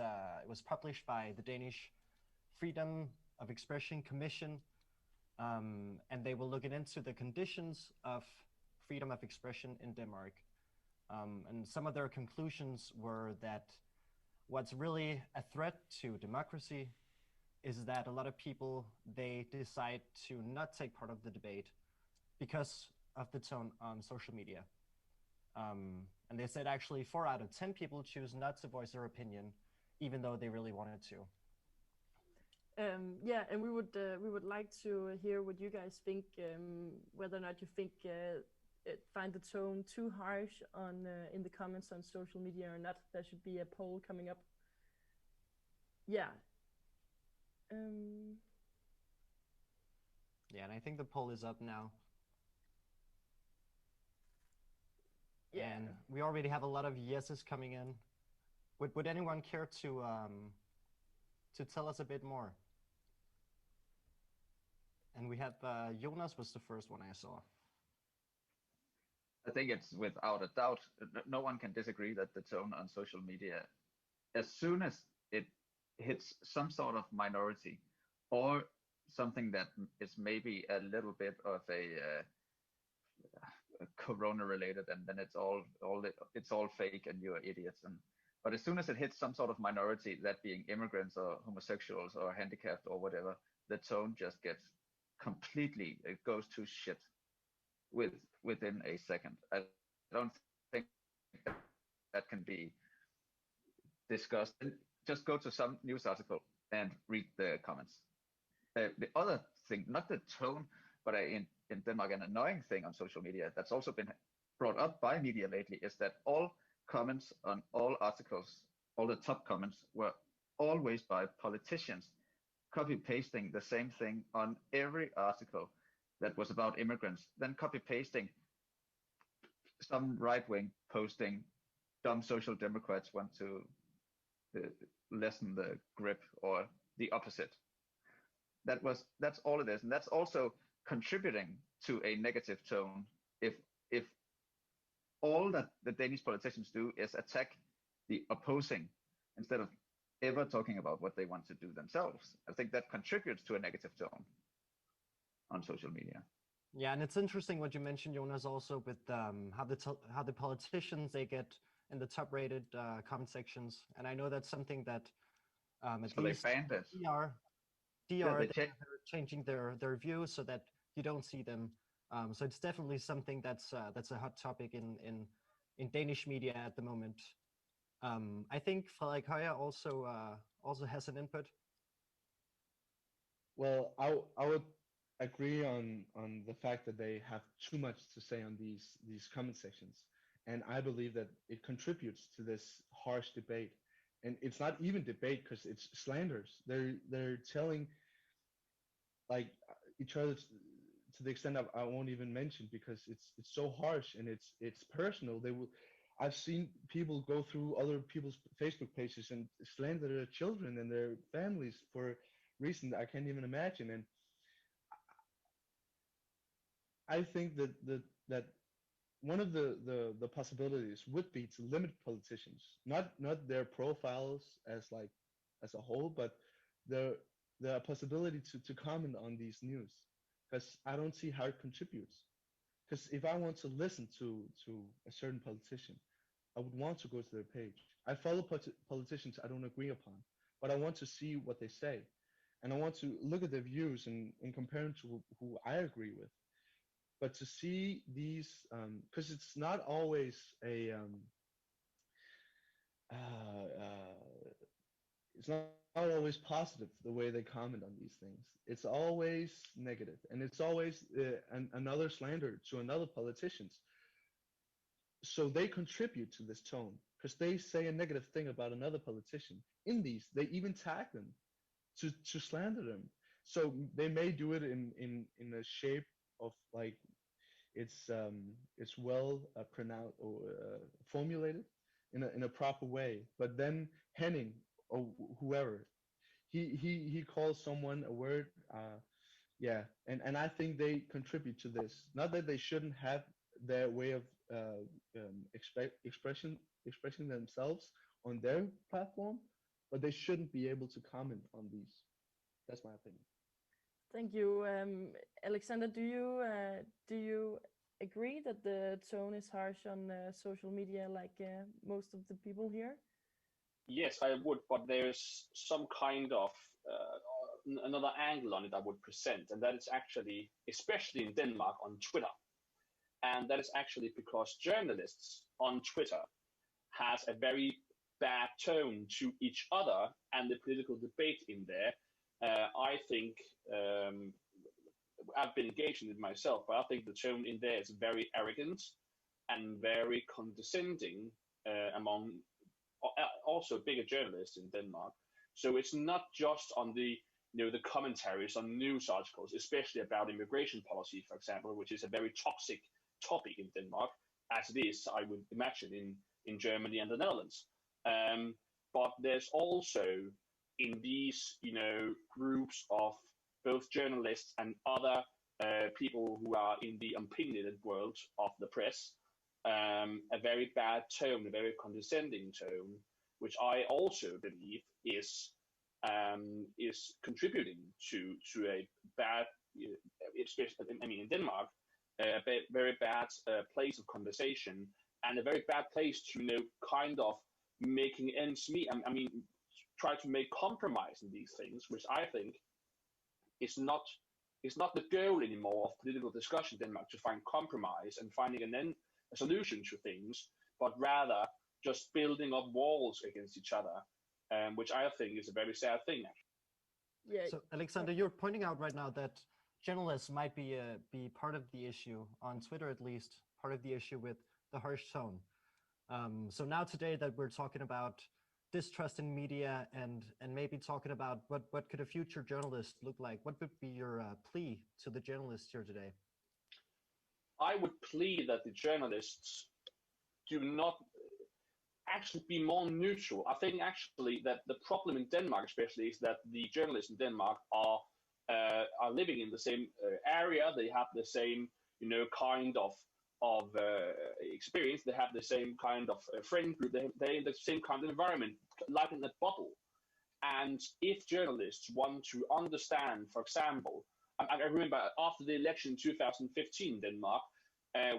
published by the Danish Freedom of Expression Commission, and they were looking into the conditions of freedom of expression in Denmark. And some of their conclusions were that what's really a threat to democracy is that a lot of people, they decide to not take part of the debate because of the tone on social media. And they said actually 4 out of 10 people choose not to voice their opinion, even though they really wanted to. Yeah, and we would like to hear what you guys think, whether or not you think find the tone too harsh on in the comments on social media or not. There should be a poll coming up. Yeah. Yeah, and I think the poll is up now. Yeah. And we already have a lot of yeses coming in. Would anyone care to tell us a bit more? And we have Jonas was the first one I saw. I think it's without a doubt, no one can disagree that the tone on social media, as soon as it hits some sort of minority or something that is maybe a little bit of a corona related, and then it's all fake and you're idiots. But as soon as it hits some sort of minority, that being immigrants or homosexuals or handicapped or whatever, the tone just gets completely, it goes to shit within a second. I don't think that can be discussed. Just go to some news article and read the comments. The other thing, not the tone, but in Denmark, an annoying thing on social media that's also been brought up by media lately is that all comments on all articles, all the top comments, were always by politicians copy pasting the same thing on every article that was about immigrants, then copy pasting some right wing posting dumb social democrats want to lessen the grip, or the opposite. That's all it is, and that's also contributing to a negative tone. If all that the Danish politicians do is attack the opposing instead of ever talking about what they want to do themselves, I think that contributes to a negative tone on social media. Yeah, and it's interesting what you mentioned, Jonas, also with how the politicians, they get in the top-rated comment sections, and I know that's something that at so least they banned it. they're changing their views so that you don't see them. So it's definitely something that's a hot topic in Danish media at the moment. I think Frederik Høyer also has an input. Well, I would agree on the fact that they have too much to say on these comment sections, and I believe that it contributes to this harsh debate. And it's not even debate because it's slanders. They're telling like each other to the extent I won't even mention, because it's so harsh and it's personal. I've seen people go through other people's Facebook pages and slander their children and their families for reasons I can't even imagine. And I think that one of the possibilities would be to limit politicians, not their profiles as a whole, but the possibility to comment on these news, because I don't see how it contributes. Because if I want to listen to a certain politician, I would want to go to their page. I follow politicians I don't agree upon, but I want to see what they say, and I want to look at their views and compare them to who I agree with. But to see these, because it's not always it's not always positive the way they comment on these things. It's always negative, and it's always another slander to another politicians. So they contribute to this tone because they say a negative thing about another politician. In these, they even tag them to slander them. So they may do it in a shape of like it's well pronounced or formulated in a proper way. But then Henning or whoever, he calls someone a word. Yeah, and I think they contribute to this. Not that they shouldn't have their way of expressing themselves on their platform, but they shouldn't be able to comment on these. That's my opinion. Thank you, Alexander. Do you agree that the tone is harsh on social media, like most of the people here? Yes, I would, but there's some kind of another angle on it I would present, and that is actually, especially in Denmark, on Twitter. And that is actually because journalists on Twitter has a very bad tone to each other and the political debate in there. I think I've been engaged in it myself, but I think the tone in there is very arrogant and very condescending among also bigger journalists in Denmark. So it's not just on the the commentaries on news articles, especially about immigration policy, for example, which is a very toxic topic in Denmark, as it is, I would imagine, in Germany and the Netherlands. But there's also in these groups of both journalists and other people who are in the opinionated world of the press, a very bad tone, a very condescending tone, which I also believe is contributing to a bad, especially in Denmark, a very bad place of conversation and a very bad place to kind of making ends meet. I mean, try to make compromise in these things, which I think is not the goal anymore of political discussion in Denmark, to find compromise and finding a solution to things, but rather just building up walls against each other, which I think is a very sad thing. Yeah. So Alexander, you're pointing out right now that journalists might be part of the issue on Twitter, at least part of the issue with the harsh tone. So now today that we're talking about distrust in media and maybe talking about what could a future journalist look like, what would be your plea to the journalists here today? I would plead that the journalists do not actually be more neutral. I think actually that the problem in Denmark especially is that the journalists in Denmark are living in the same area. They have the same kind of experience. They have the same kind of friend group. They're in the same kind of environment, like in a bubble. And if journalists want to understand, for example, I remember after the election in 2015 in Denmark,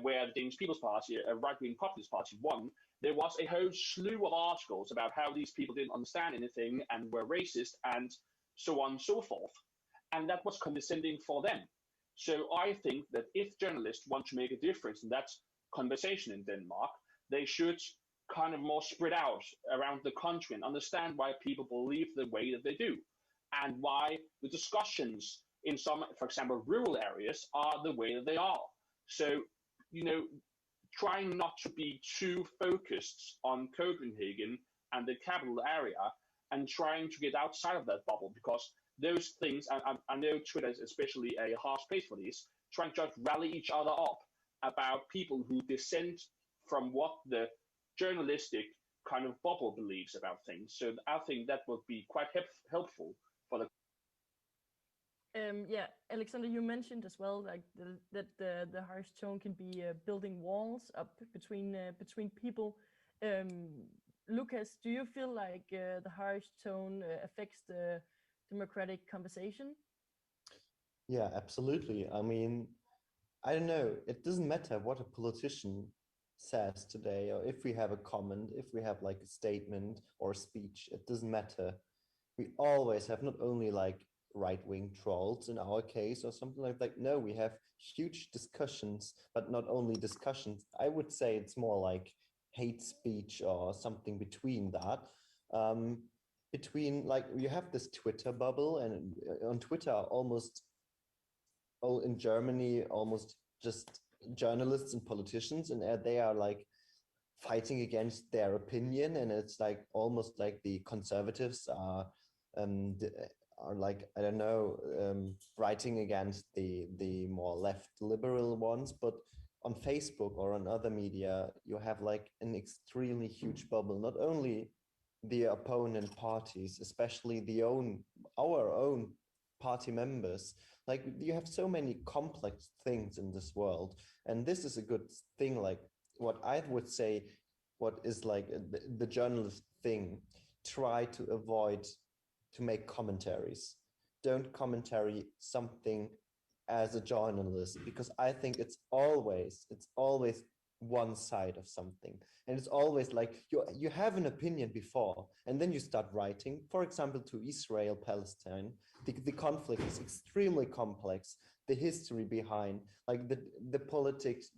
where the Danish People's Party, a right-wing populist party, won, there was a whole slew of articles about how these people didn't understand anything and were racist and so on and so forth. And that was condescending for them. So I think that if journalists want to make a difference in that conversation in Denmark, they should kind of more spread out around the country and understand why people believe the way that they do, and why the discussions in some, for example, rural areas are the way that they are. So, trying not to be too focused on Copenhagen and the capital area, and trying to get outside of that bubble, because those things, I know Twitter is especially a harsh place for this, trying to just rally each other up about people who dissent from what the journalistic kind of bubble believes about things. So I think that would be quite helpful for the. Yeah, Alexander, you mentioned as well like that the harsh tone can be building walls up between people. Lucas, do you feel like the harsh tone affects the democratic conversation. Yeah, absolutely. I mean, I don't know. It doesn't matter what a politician says today, or if we have a comment, if we have like a statement or a speech, it doesn't matter. We always have not only like right-wing trolls in our case or something like that. No, we have huge discussions, but not only discussions. I would say it's more like hate speech or something between that. Between like you have this Twitter bubble, and on Twitter almost all in Germany, almost just journalists and politicians, and they are like fighting against their opinion, and it's like almost like the conservatives um, are like, I don't know, writing against the more left liberal ones. But on Facebook or on other media, you have like an extremely huge bubble, not only the opponent parties, especially our own party members. Like you have so many complex things in this world, and this is a good thing. Like what I would say, what is like the journalist thing, try to avoid to make commentaries. Don't commentary something as a journalist, because I think it's always one side of something, and it's always like you have an opinion before, and then you start writing, for example, to Israel Palestine. The conflict is extremely complex, the history behind, like the politics.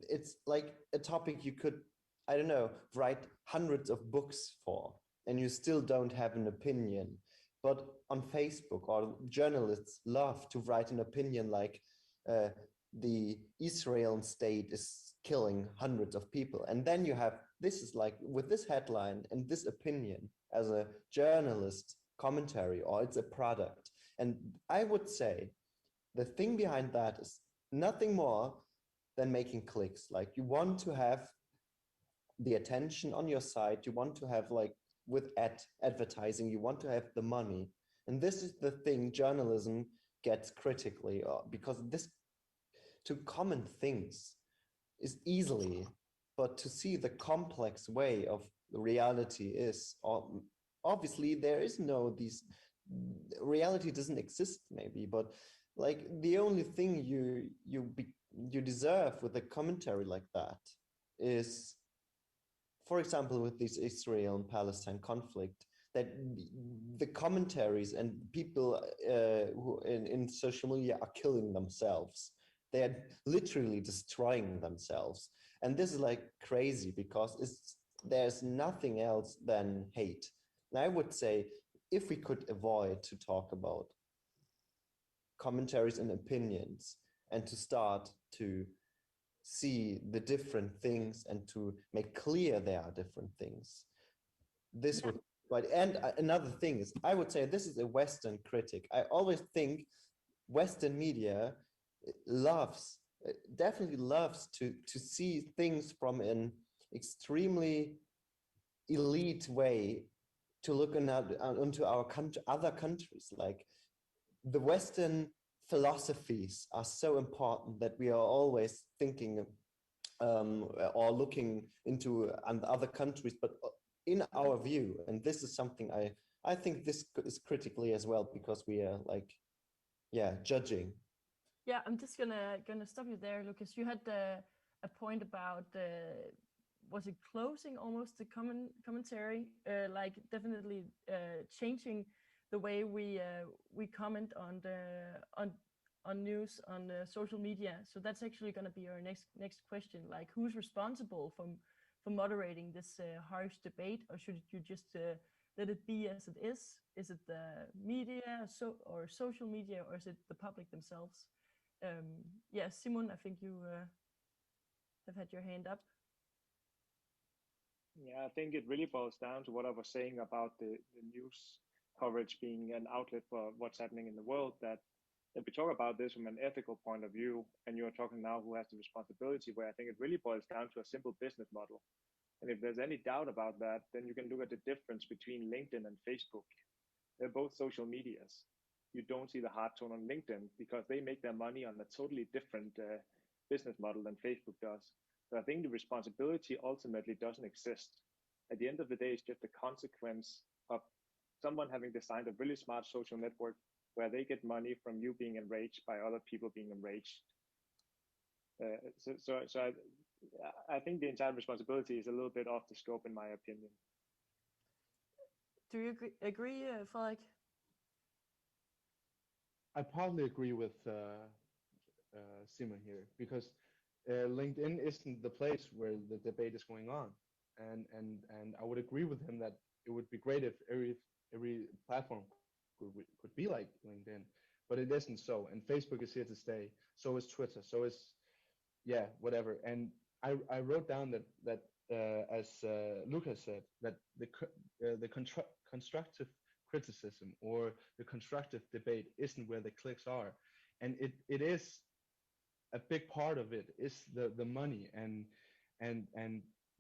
It's like a topic you could, I don't know, write hundreds of books for, and you still don't have an opinion. But on Facebook, or journalists love to write an opinion like uh, the Israel state is killing hundreds of people. And then you have, this is like with this headline and this opinion as a journalist commentary, or it's a product. And I would say the thing behind that is nothing more than making clicks. Like you want to have the attention on your side, you want to have like with advertising, you want to have the money. And this is the thing journalism gets critically, because this to comment things is easily, but to see the complex way of reality is, obviously there is no these reality doesn't exist maybe, but like the only thing you deserve with a commentary like that is, for example, with this Israel and Palestine conflict, that the commentaries and people who in social media are killing themselves. They are literally destroying themselves. And this is like crazy, because there's nothing else than hate. And I would say, if we could avoid to talk about commentaries and opinions, and to start to see the different things and to make clear there are different things, this would, right. And another thing is, I would say this is a Western critic. I always think Western media loves, definitely loves to see things from an extremely elite way, to look into our country, other countries. Like the Western philosophies are so important that we are always thinking or looking into other countries, but in our view. And this is something I think this is critically as well, because we are like, yeah, judging. Yeah, I'm just gonna stop you there, Lucas. You had a point about was it closing almost the commentary, like definitely changing the way we comment on news on social media. So that's actually going to be our next question. Like, who's responsible for moderating this harsh debate, or should you just let it be as it is? Is it the media, or social media, or is it the public themselves? Yeah, Simon, I think you have had your hand up. Yeah, I think it really boils down to what I was saying about the news coverage being an outlet for what's happening in the world. That if we talk about this from an ethical point of view, and you're talking now who has the responsibility, where I think it really boils down to a simple business model. And if there's any doubt about that, then you can look at the difference between LinkedIn and Facebook. They're both social medias. You don't see the hard tone on LinkedIn because they make their money on a totally different business model than Facebook does. So I think the responsibility ultimately doesn't exist. At the end of the day, it's just a consequence of someone having designed a really smart social network where they get money from you being enraged by other people being enraged. So I think the entire responsibility is a little bit off the scope, in my opinion. Do you agree, Frederik? I partly agree with Simon here, because LinkedIn isn't the place where the debate is going on, and I would agree with him that it would be great if every platform could be like LinkedIn, but it isn't so. And Facebook is here to stay. So is Twitter. So is whatever. And I wrote down that as Lucas said, that the constructive criticism or the constructive debate isn't where the clicks are, and it is a big part of it is the money, and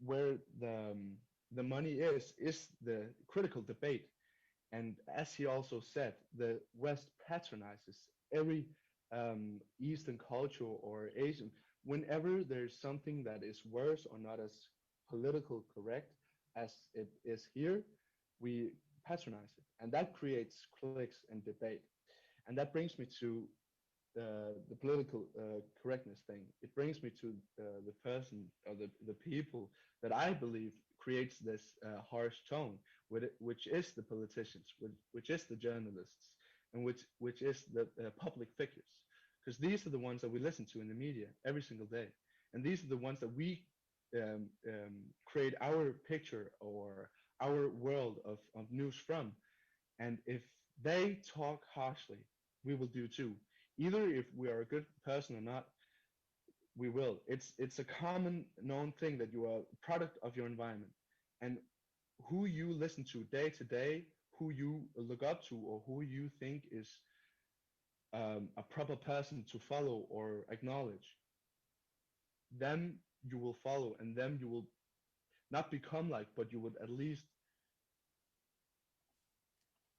where the money is the critical debate. And as he also said, the West patronizes every Eastern culture or Asian. Whenever there's something that is worse or not as political correct as it is here, we patronize it, and that creates clicks and debate. And that brings me to the political correctness thing. It brings me to the person or the people that I believe creates this harsh tone, which is the politicians, which is the journalists, and which is the public figures. Because these are the ones that we listen to in the media every single day. And these are the ones that we create our picture or our world of news from. And if they talk harshly, we will do too. Either if we are a good person or not, we will. It's a common known thing that you are a product of your environment. And who you listen to day, who you look up to, or who you think is a proper person to follow or acknowledge, them you will follow, and them you will not become like, but you would at least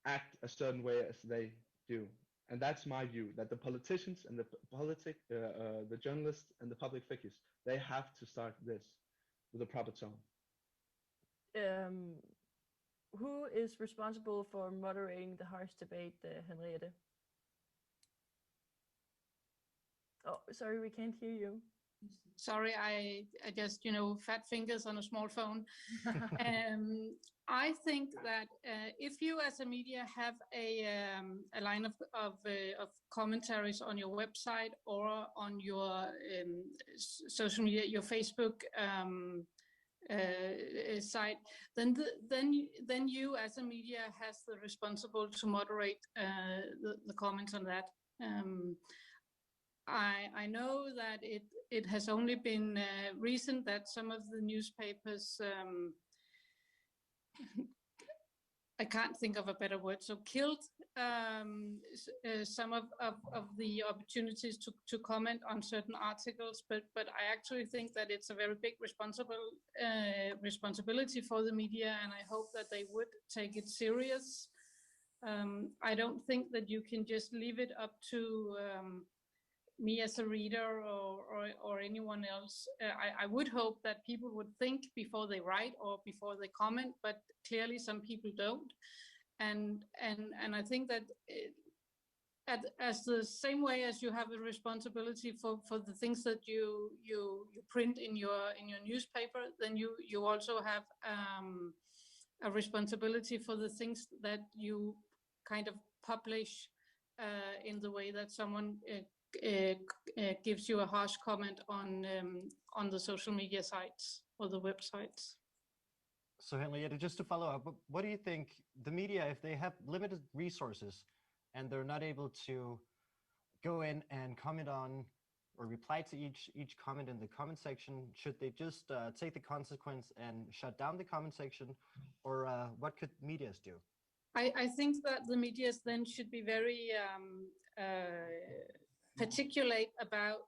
act a certain way as they do. And that's my view, that the politicians and the journalists and the public figures, they have to start this with a proper tone. Who is responsible for moderating the harsh debate, Henriette? Oh, sorry, we can't hear you. Sorry, I just, fat fingers on a small phone. I think that if you as a media have a line of commentaries on your website or on your social media, your Facebook site, then you as a media has the responsible to moderate the comments on that. I know that it has only been recent that some of the newspapers, I can't think of a better word, so killed some of the opportunities to comment on certain articles, but I actually think that it's a very big responsibility for the media, and I hope that they would take it serious. I don't think that you can just leave it up to me as a reader or anyone else. I would hope that people would think before they write or before they comment, but clearly some people don't. And I think that as the same way as you have a responsibility for the things that you print in your newspaper, then you also have a responsibility for the things that you kind of publish in the way that someone gives you a harsh comment on the social media sites or the websites. So Henriette, just to follow up, what do you think the media, if they have limited resources and they're not able to go in and comment on or reply to each comment in the comment section, should they just take the consequence and shut down the comment section, or what could medias do? I think that the medias then should be very particulate about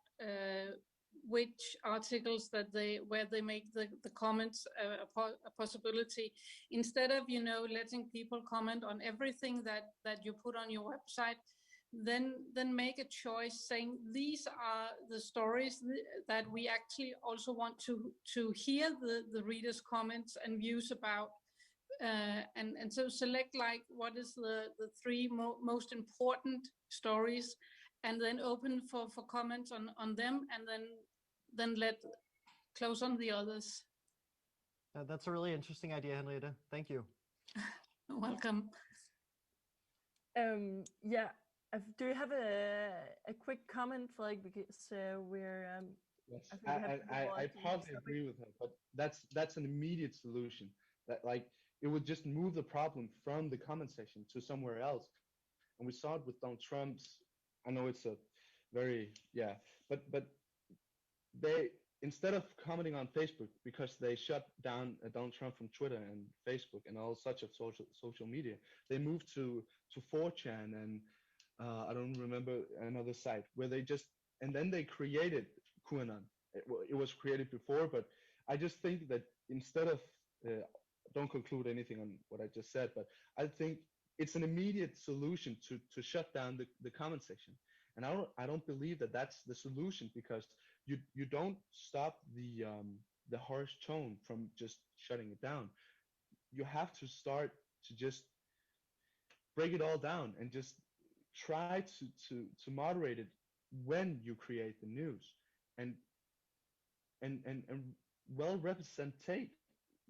which articles where they make the comments a possibility, instead of letting people comment on everything that you put on your website. Then make a choice saying these are the stories that we actually also want to hear the readers' comments and views about, and so select like what is the three most important stories, and then open for comments on them, and then let close on the others. That's a really interesting idea, Henriette. Thank you. Welcome. Yeah. Do you have a quick comment, like, because we're Yes, I I partly agree with her, but that's an immediate solution. That like it would just move the problem from the comment section to somewhere else, and we saw it with Donald Trump's. I know it's a very but they, instead of commenting on Facebook, because they shut down Donald Trump from Twitter and Facebook and all such of social media, they moved to 4chan and I don't remember another site where they just, and then they created QAnon. It was created before, but I just think that instead of don't conclude anything on what I just said, but I think it's an immediate solution to shut down the comment section. And I don't believe that that's the solution, because you don't stop the harsh tone from just shutting it down. You have to start to just break it all down and just try to moderate it when you create the news, and well representate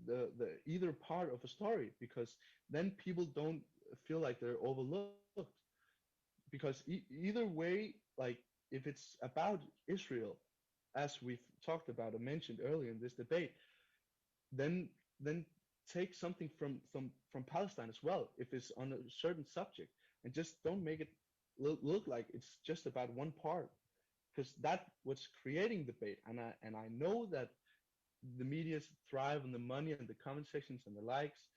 the either part of a story, because then people don't feel like they're overlooked. Because either way, like if it's about Israel, as we've talked about or mentioned earlier in this debate, then take something from Palestine as well, if it's on a certain subject, and just don't make it look like it's just about one part, because that's what's creating debate. And I know that the media thrive on the money and the comment sections and the likes,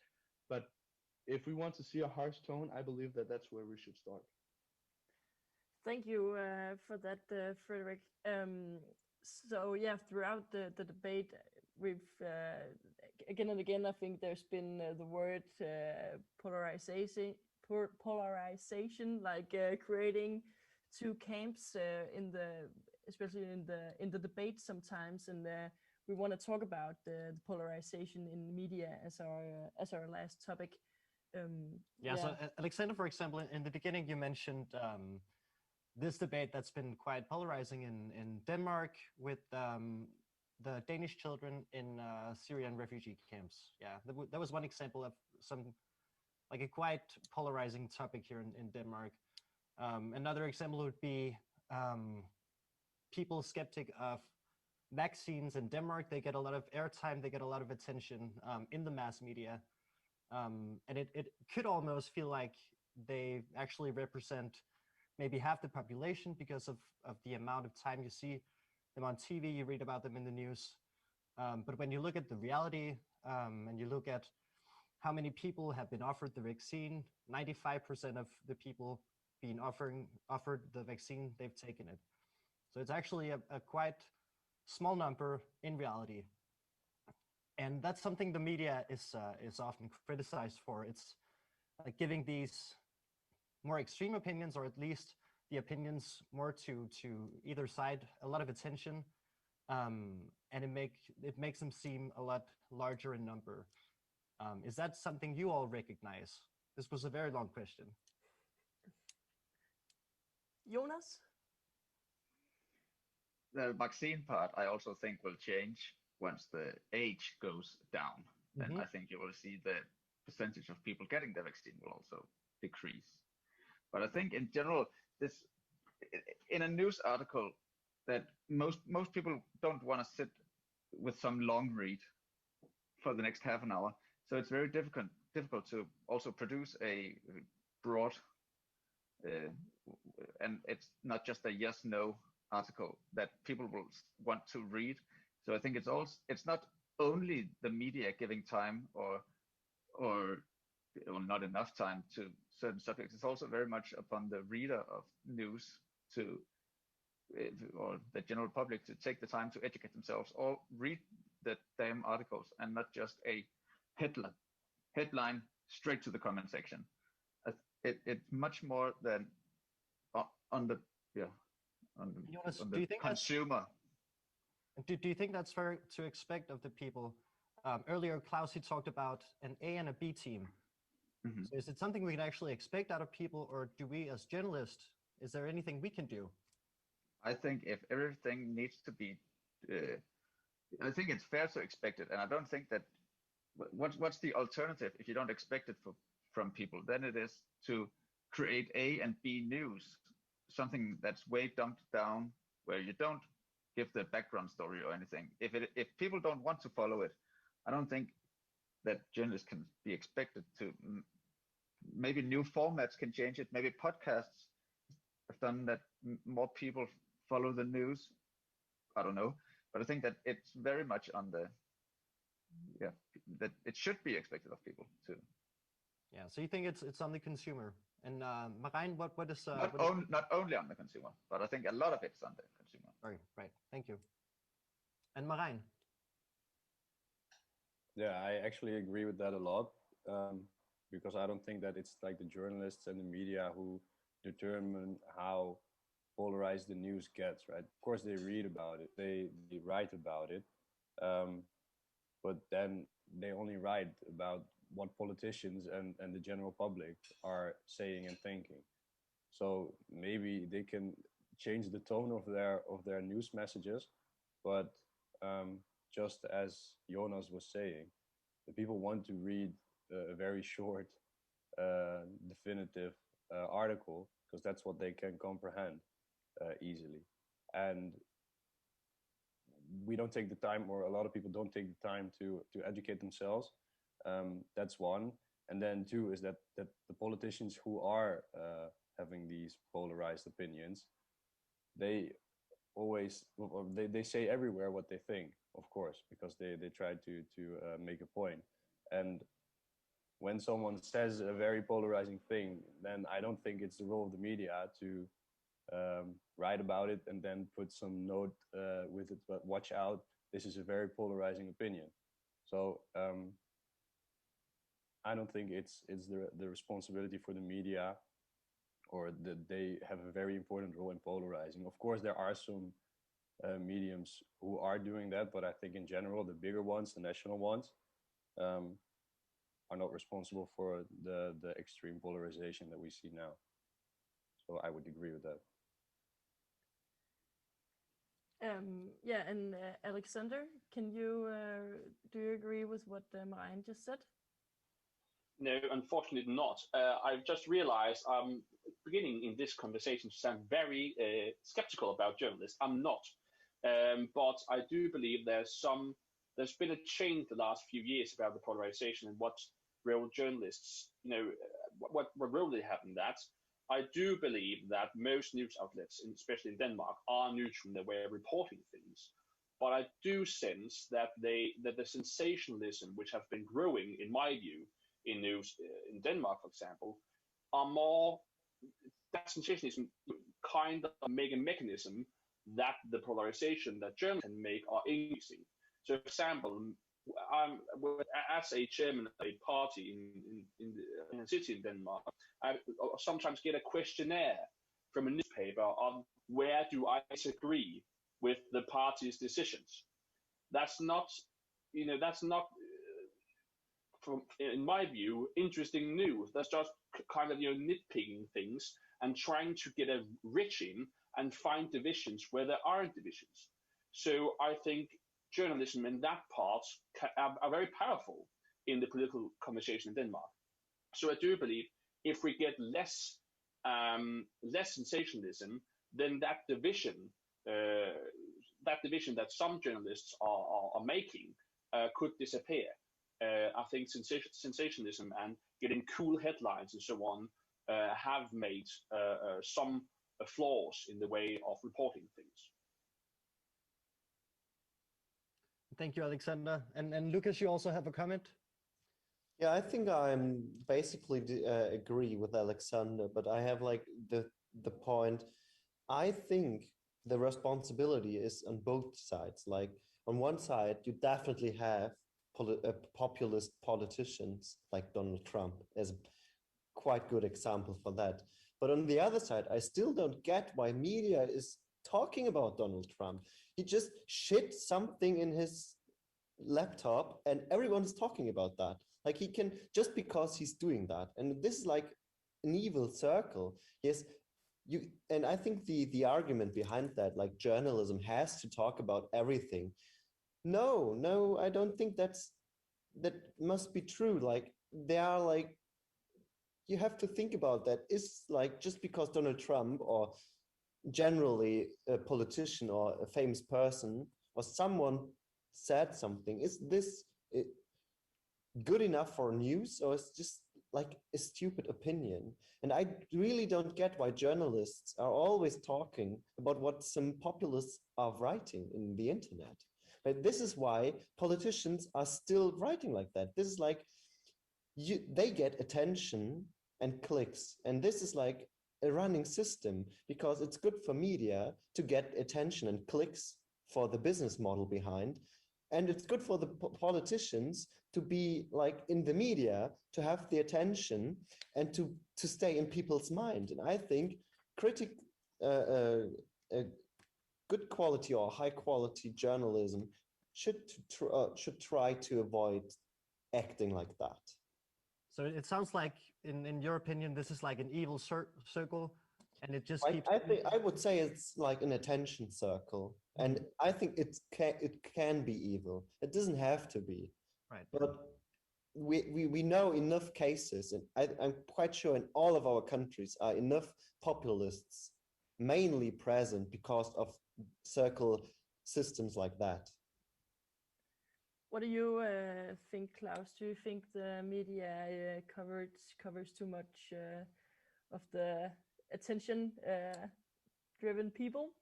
but if we want to see a harsh tone, I believe that that's where we should start. Thank you for that, Frederick. So yeah, throughout the debate, we've again and again, I think there's been the word polarization, like creating two camps especially in the debate sometimes, and we want to talk about the polarization in media as our last topic. So Alexander, for example, in the beginning you mentioned this debate that's been quite polarizing in Denmark with the Danish children in Syrian refugee camps. Yeah, that was one example of like a quite polarizing topic here in Denmark. Another example would be people skeptic of vaccines in Denmark. They get a lot of airtime, they get a lot of attention in the mass media. And it could almost feel like they actually represent maybe half the population because of the amount of time you see them on TV, you read about them in the news. But when you look at the reality and you look at how many people have been offered the vaccine, 95% of the people being offered the vaccine, they've taken it. So it's actually a quite small number in reality. And that's something the media is often criticized for. It's like giving these more extreme opinions, or at least the opinions more to either side, a lot of attention, and it makes them seem a lot larger in number. Is that something you all recognize? This was a very long question. Jonas? The vaccine part, I also think, will change once the age goes down. Then I think you will see the percentage of people getting the vaccine will also decrease. But I think in general, this in a news article, that most people don't want to sit with some long read for the next half an hour. So it's very difficult to also produce a broad and it's not just a yes/no article that people will want to read. So I think it's not only the media giving time or not enough time to certain subjects. It's also very much upon the reader of news or the general public to take the time to educate themselves or read the damn articles and not just a headline straight to the comment section. It's much more than on the Jonas, consumer. Do you think that's fair to expect of the people Earlier, Klaus, he talked about an A and a B team. Mm-hmm. So is it something we can actually expect out of people, or do we as journalists, is there anything we can do? I think if everything needs to be, I think it's fair to expect it. And I don't think that, what's the alternative if you don't expect it from people? Then it is to create A and B news, something that's way dumped down, where you don't give the background story or anything. If people don't want to follow it, I don't think that journalists can be expected to. Maybe new formats can change it. Maybe podcasts have done that more people follow the news. I don't know, but I think that it's very much on the, that it should be expected of people too. Yeah, so you think it's on the consumer. And Marijn, what is... not only on the consumer, but I think a lot of it's on the consumer. Right, thank you. And Marijn? Yeah, I actually agree with that a lot, because I don't think that it's like the journalists and the media who determine how polarized the news gets, right? Of course, they read about it, they write about it, but then they only write about what politicians and the general public are saying and thinking. So maybe they can change the tone of their news messages, but just as Jonas was saying, the people want to read a very short, definitive article, because that's what they can comprehend easily. And we don't take the time, or a lot of people don't take the time to educate themselves. That's one. And then two is that the politicians who are having these polarized opinions, they always, they say everywhere what they think, of course, because they try to make a point. And when someone says a very polarizing thing, then I don't think it's the role of the media to write about it and then put some note with it, but watch out, this is a very polarizing opinion. So I don't think it's the responsibility for the media, or that they have a very important role in polarizing. Of course, there are some mediums who are doing that, but I think in general, the bigger ones, the national ones, are not responsible for the extreme polarization that we see now. So I would agree with that. Yeah, and Alexander, do you agree with what Marijn just said? No, unfortunately not. I've just realized I'm beginning in this conversation to sound very skeptical about journalists. I'm not. But I do believe there's been a change the last few years about the polarization and what role journalists, what role they have in that. I do believe that most news outlets, especially in Denmark, are neutral in their way of reporting things. But I do sense that the sensationalism which have been growing, in my view, in news in Denmark, for example, are more, that sensationalism kind of make a mechanism that the polarization that journalists can make are increasing. So, for example, as a chairman of a party in a city in Denmark, I sometimes get a questionnaire from a newspaper on where do I disagree with the party's decisions. That's not, from, in my view, interesting news. That's just kind of nitpicking things and trying to get a rich in and find divisions where there aren't divisions. So I think journalism in that part are very powerful in the political conversation in Denmark. So I do believe if we get less sensationalism, then that division that some journalists are making could disappear. I think sensationalism and getting cool headlines and so on have made some flaws in the way of reporting things. Thank you, Alexander. And Lucas, you also have a comment? Yeah, I think I'm basically agree with Alexander, but I have like the point. I think the responsibility is on both sides. Like on one side, you definitely have populist politicians like Donald Trump as a quite good example for that. But on the other side, I still don't get why media is talking about Donald Trump. He just shit something in his laptop and everyone's talking about that. Like he can, just because he's doing that. And this is like an evil circle. Yes, and I think the argument behind that, like journalism has to talk about everything. No, I don't think that must be true. Like they are like, you have to think about that. Is like, just because Donald Trump or generally a politician or a famous person or someone said something, is this good enough for news, or is just like a stupid opinion? And I really don't get why journalists are always talking about what some populists are writing in the internet. But this is why politicians are still writing like that. This is like, they get attention and clicks, and this is like a running system, because it's good for media to get attention and clicks for the business model behind, and it's good for the politicians to be like in the media, to have the attention and to stay in people's mind. And I think good quality or high quality journalism should try to avoid acting like that. So it sounds like, in your opinion, this is like an evil circle, and it just keeps. I would say it's like an attention circle, and I think it can be evil. It doesn't have to be. Right. But we know enough cases, and I'm quite sure in all of our countries are enough populists mainly present because of circle systems like that. What do you think, Klaus? Do you think the media covers too much of the attention-driven people?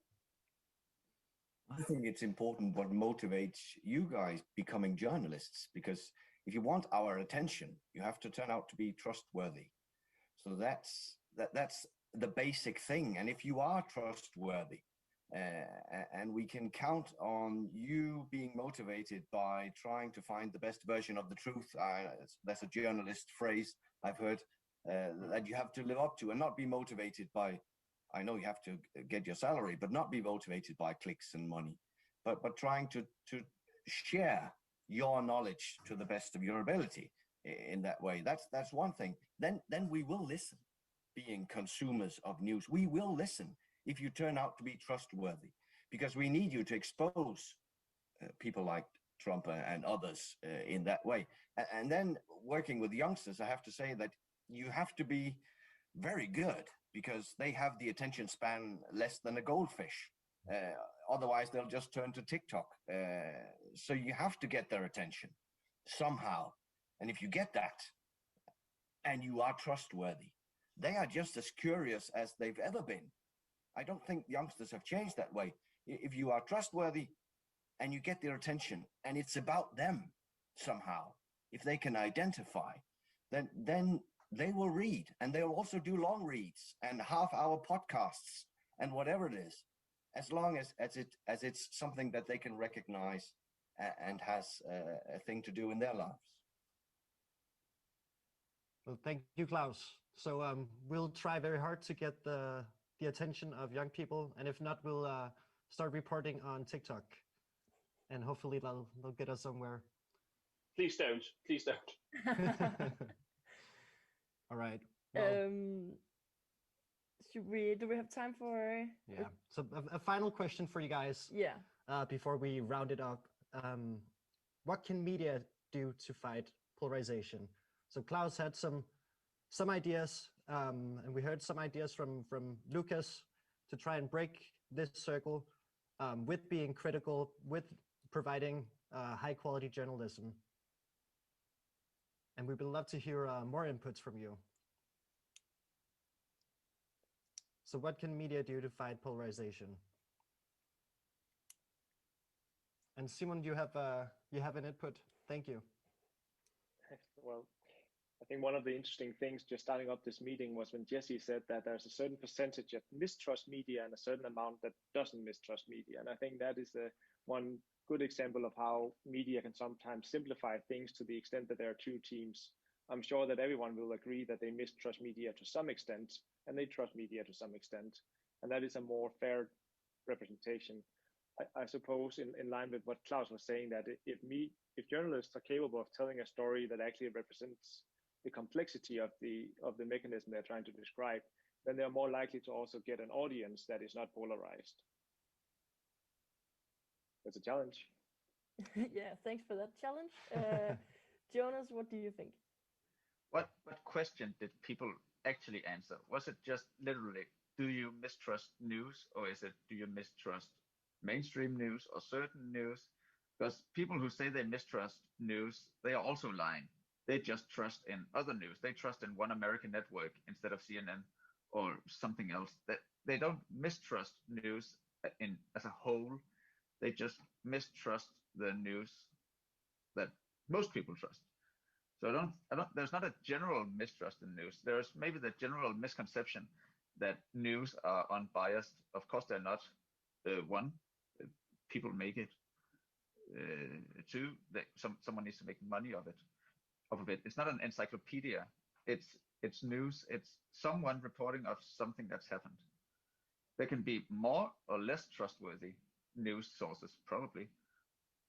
I think it's important what motivates you guys becoming journalists, because if you want our attention, you have to turn out to be trustworthy. So that's the basic thing. And if you are trustworthy, and we can count on you being motivated by trying to find the best version of the truth. That's a journalist phrase I've heard, that you have to live up to, and not be motivated by, I know you have to get your salary, but not be motivated by clicks and money, but trying to share your knowledge to the best of your ability in that way. That's one thing. Then we will listen. Being consumers of news, we will listen if you turn out to be trustworthy, because we need you to expose people like Trump and others in that way. And then working with youngsters, I have to say that you have to be very good, because they have the attention span less than a goldfish. Otherwise, they'll just turn to TikTok. So you have to get their attention somehow. And if you get that, and you are trustworthy, they are just as curious as they've ever been. I don't think youngsters have changed that way. If you are trustworthy and you get their attention, and it's about them somehow, if they can identify, then they will read, and they'll also do long reads and half-hour podcasts and whatever it is, as long as it's something that they can recognize and has a thing to do in their lives. Well, thank you, Klaus. So we'll try very hard to get the attention of young people, and if not, we'll start reporting on TikTok, and hopefully they'll get us somewhere. Please don't. All right. Well, do we have time for? Yeah. So a final question for you guys. Yeah. Before we round it up, what can media do to fight polarization? So Klaus had some ideas, and we heard some ideas from Lucas to try and break this circle with being critical, with providing high quality journalism. And we would love to hear more inputs from you. So what can media do to fight polarization? And Simon, you have an input. Thank you. Well, I think one of the interesting things just starting up this meeting was when Jesse said that there's a certain percentage that mistrust media and a certain amount that doesn't mistrust media. And I think that is one good example of how media can sometimes simplify things to the extent that there are two teams. I'm sure that everyone will agree that they mistrust media to some extent, and they trust media to some extent. And that is a more fair representation. I suppose in line with what Klaus was saying, that if journalists are capable of telling a story that actually represents the complexity of the mechanism they're trying to describe, then they're more likely to also get an audience that is not polarized. That's a challenge. Yeah, thanks for that challenge. Jonas, what do you think? What question did people actually answer? Was it just literally, do you mistrust news, or is it, do you mistrust mainstream news or certain news? Because people who say they mistrust news, they are also lying. They just trust in other news. They trust in one American network instead of CNN or something else. That they don't mistrust news as a whole. They just mistrust the news that most people trust. So there's not a general mistrust in news. There's maybe the general misconception that news are unbiased. Of course, they're not. One, people make it. Two, someone needs to make money of it. It's not an encyclopedia. It's news. It's someone reporting of something that's happened. There can be more or less trustworthy news sources, probably,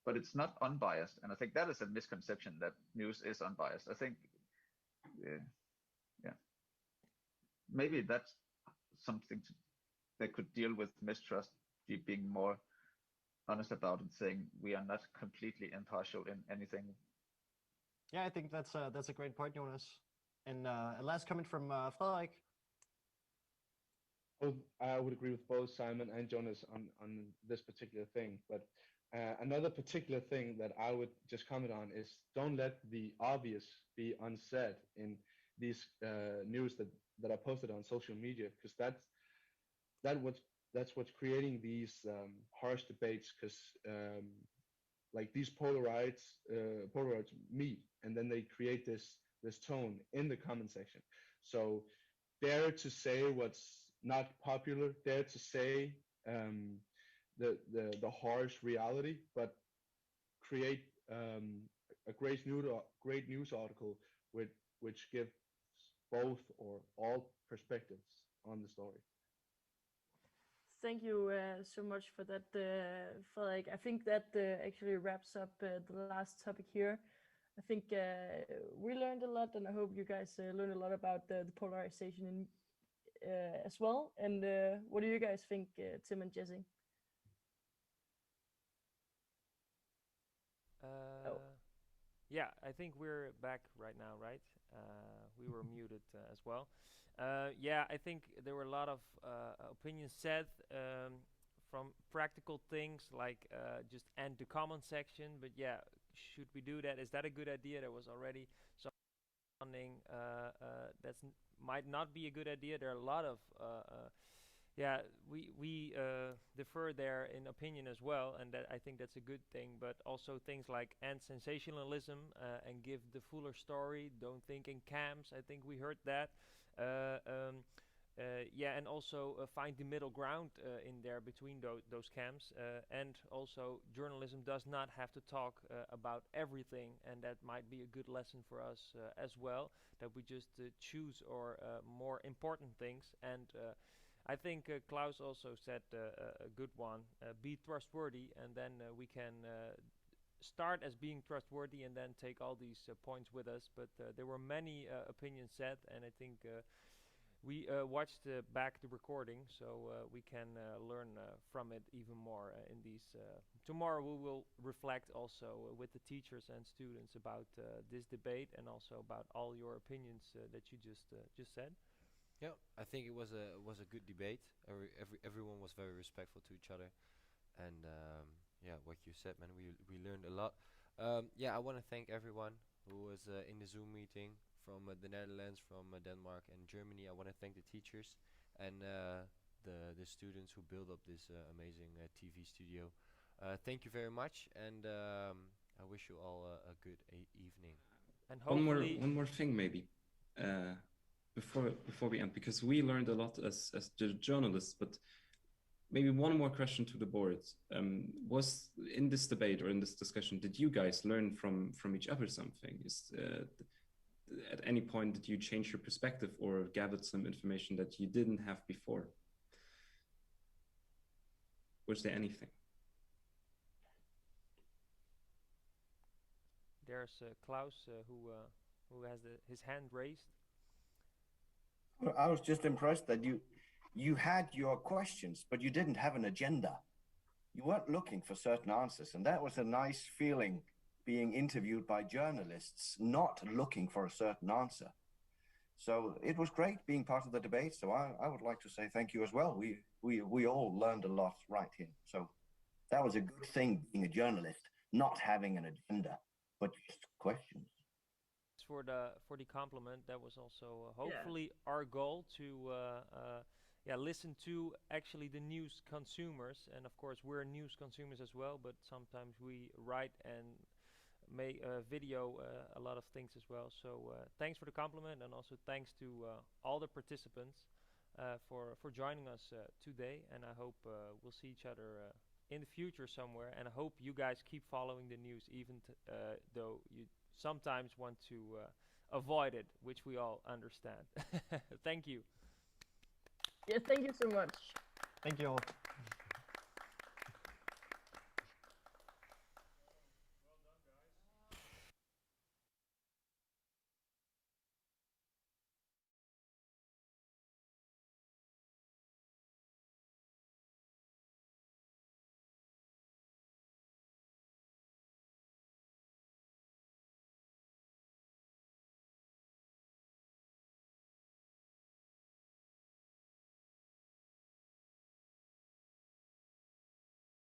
but it's not unbiased. And I think that is a misconception, that news is unbiased. I think, yeah, maybe that's something that could deal with mistrust, being more honest about it, saying we are not completely impartial in anything. Yeah, I think that's a great point, Jonas. And a last comment from Frederik. I would agree with both Simon and Jonas on this particular thing, but another particular thing that I would just comment on is, don't let the obvious be unsaid in these news that are posted on social media, because that's what's creating these harsh debates, because like these polarites meet, and then they create this tone in the comment section. So dare to say what's not popular, dare to say the harsh reality, but create a great news article which gives both or all perspectives on the story. Thank you so much for that, Frederik. I think that actually wraps up the last topic here. I think we learned a lot, and I hope you guys learned a lot about the polarization as well. And what do you guys think, Tim and Jesse? Yeah, I think we're back right now, right? We were muted as well. Yeah, I think there were a lot of opinions said from practical things like just end the comment section. But yeah, should we do that? Is that a good idea? There was already something might not be a good idea. There are a lot of yeah, we differ there in opinion as well, and that I think that's a good thing. But also things like end sensationalism and give the fuller story. Don't think in camps. I think we heard that. Yeah, and also find the middle ground in there between those camps. And also, journalism does not have to talk about everything, and that might be a good lesson for us as well. That we just choose our more important things. And I think Klaus also said a good one, be trustworthy, and then we can start as being trustworthy and then take all these points with us. But there were many opinions said, and I think we watched back the recording, so we can learn from it even more in these. Tomorrow we will reflect also with the teachers and students about this debate, and also about all your opinions that you just said. Yeah, I think it was a good debate. Everyone was very respectful to each other, and yeah, what you said, man, we learned a lot. Yeah, I want to thank everyone who was in the Zoom meeting from the Netherlands, from Denmark, and Germany. I want to thank the teachers and the students who built up this amazing TV studio. Thank you very much, and I wish you all a good evening. And one more thing, maybe. Before we end, because we learned a lot as journalists, but maybe one more question to the board. Was in this debate or in this discussion, did you guys learn from each other something? At any point did you change your perspective or gathered some information that you didn't have before? Was there anything? there's Klaus who has his hand raised. I was just impressed that you had your questions, but you didn't have an agenda. You weren't looking for certain answers, and that was a nice feeling, being interviewed by journalists, not looking for a certain answer. So it was great being part of the debate. So I would like to say thank you as well. We all learned a lot right here. So that was a good thing, being a journalist, not having an agenda, but just questions. For the compliment, that was also hopefully our goal to listen to actually the news consumers, and of course we're news consumers as well, but sometimes we write and make video a lot of things as well. So thanks for the compliment, and also thanks to all the participants for joining us today, and I hope we'll see each other in the future somewhere, and I hope you guys keep following the news, even though you sometimes want to avoid it, which we all understand. Thank you. Yeah, thank you so much. Thank you all.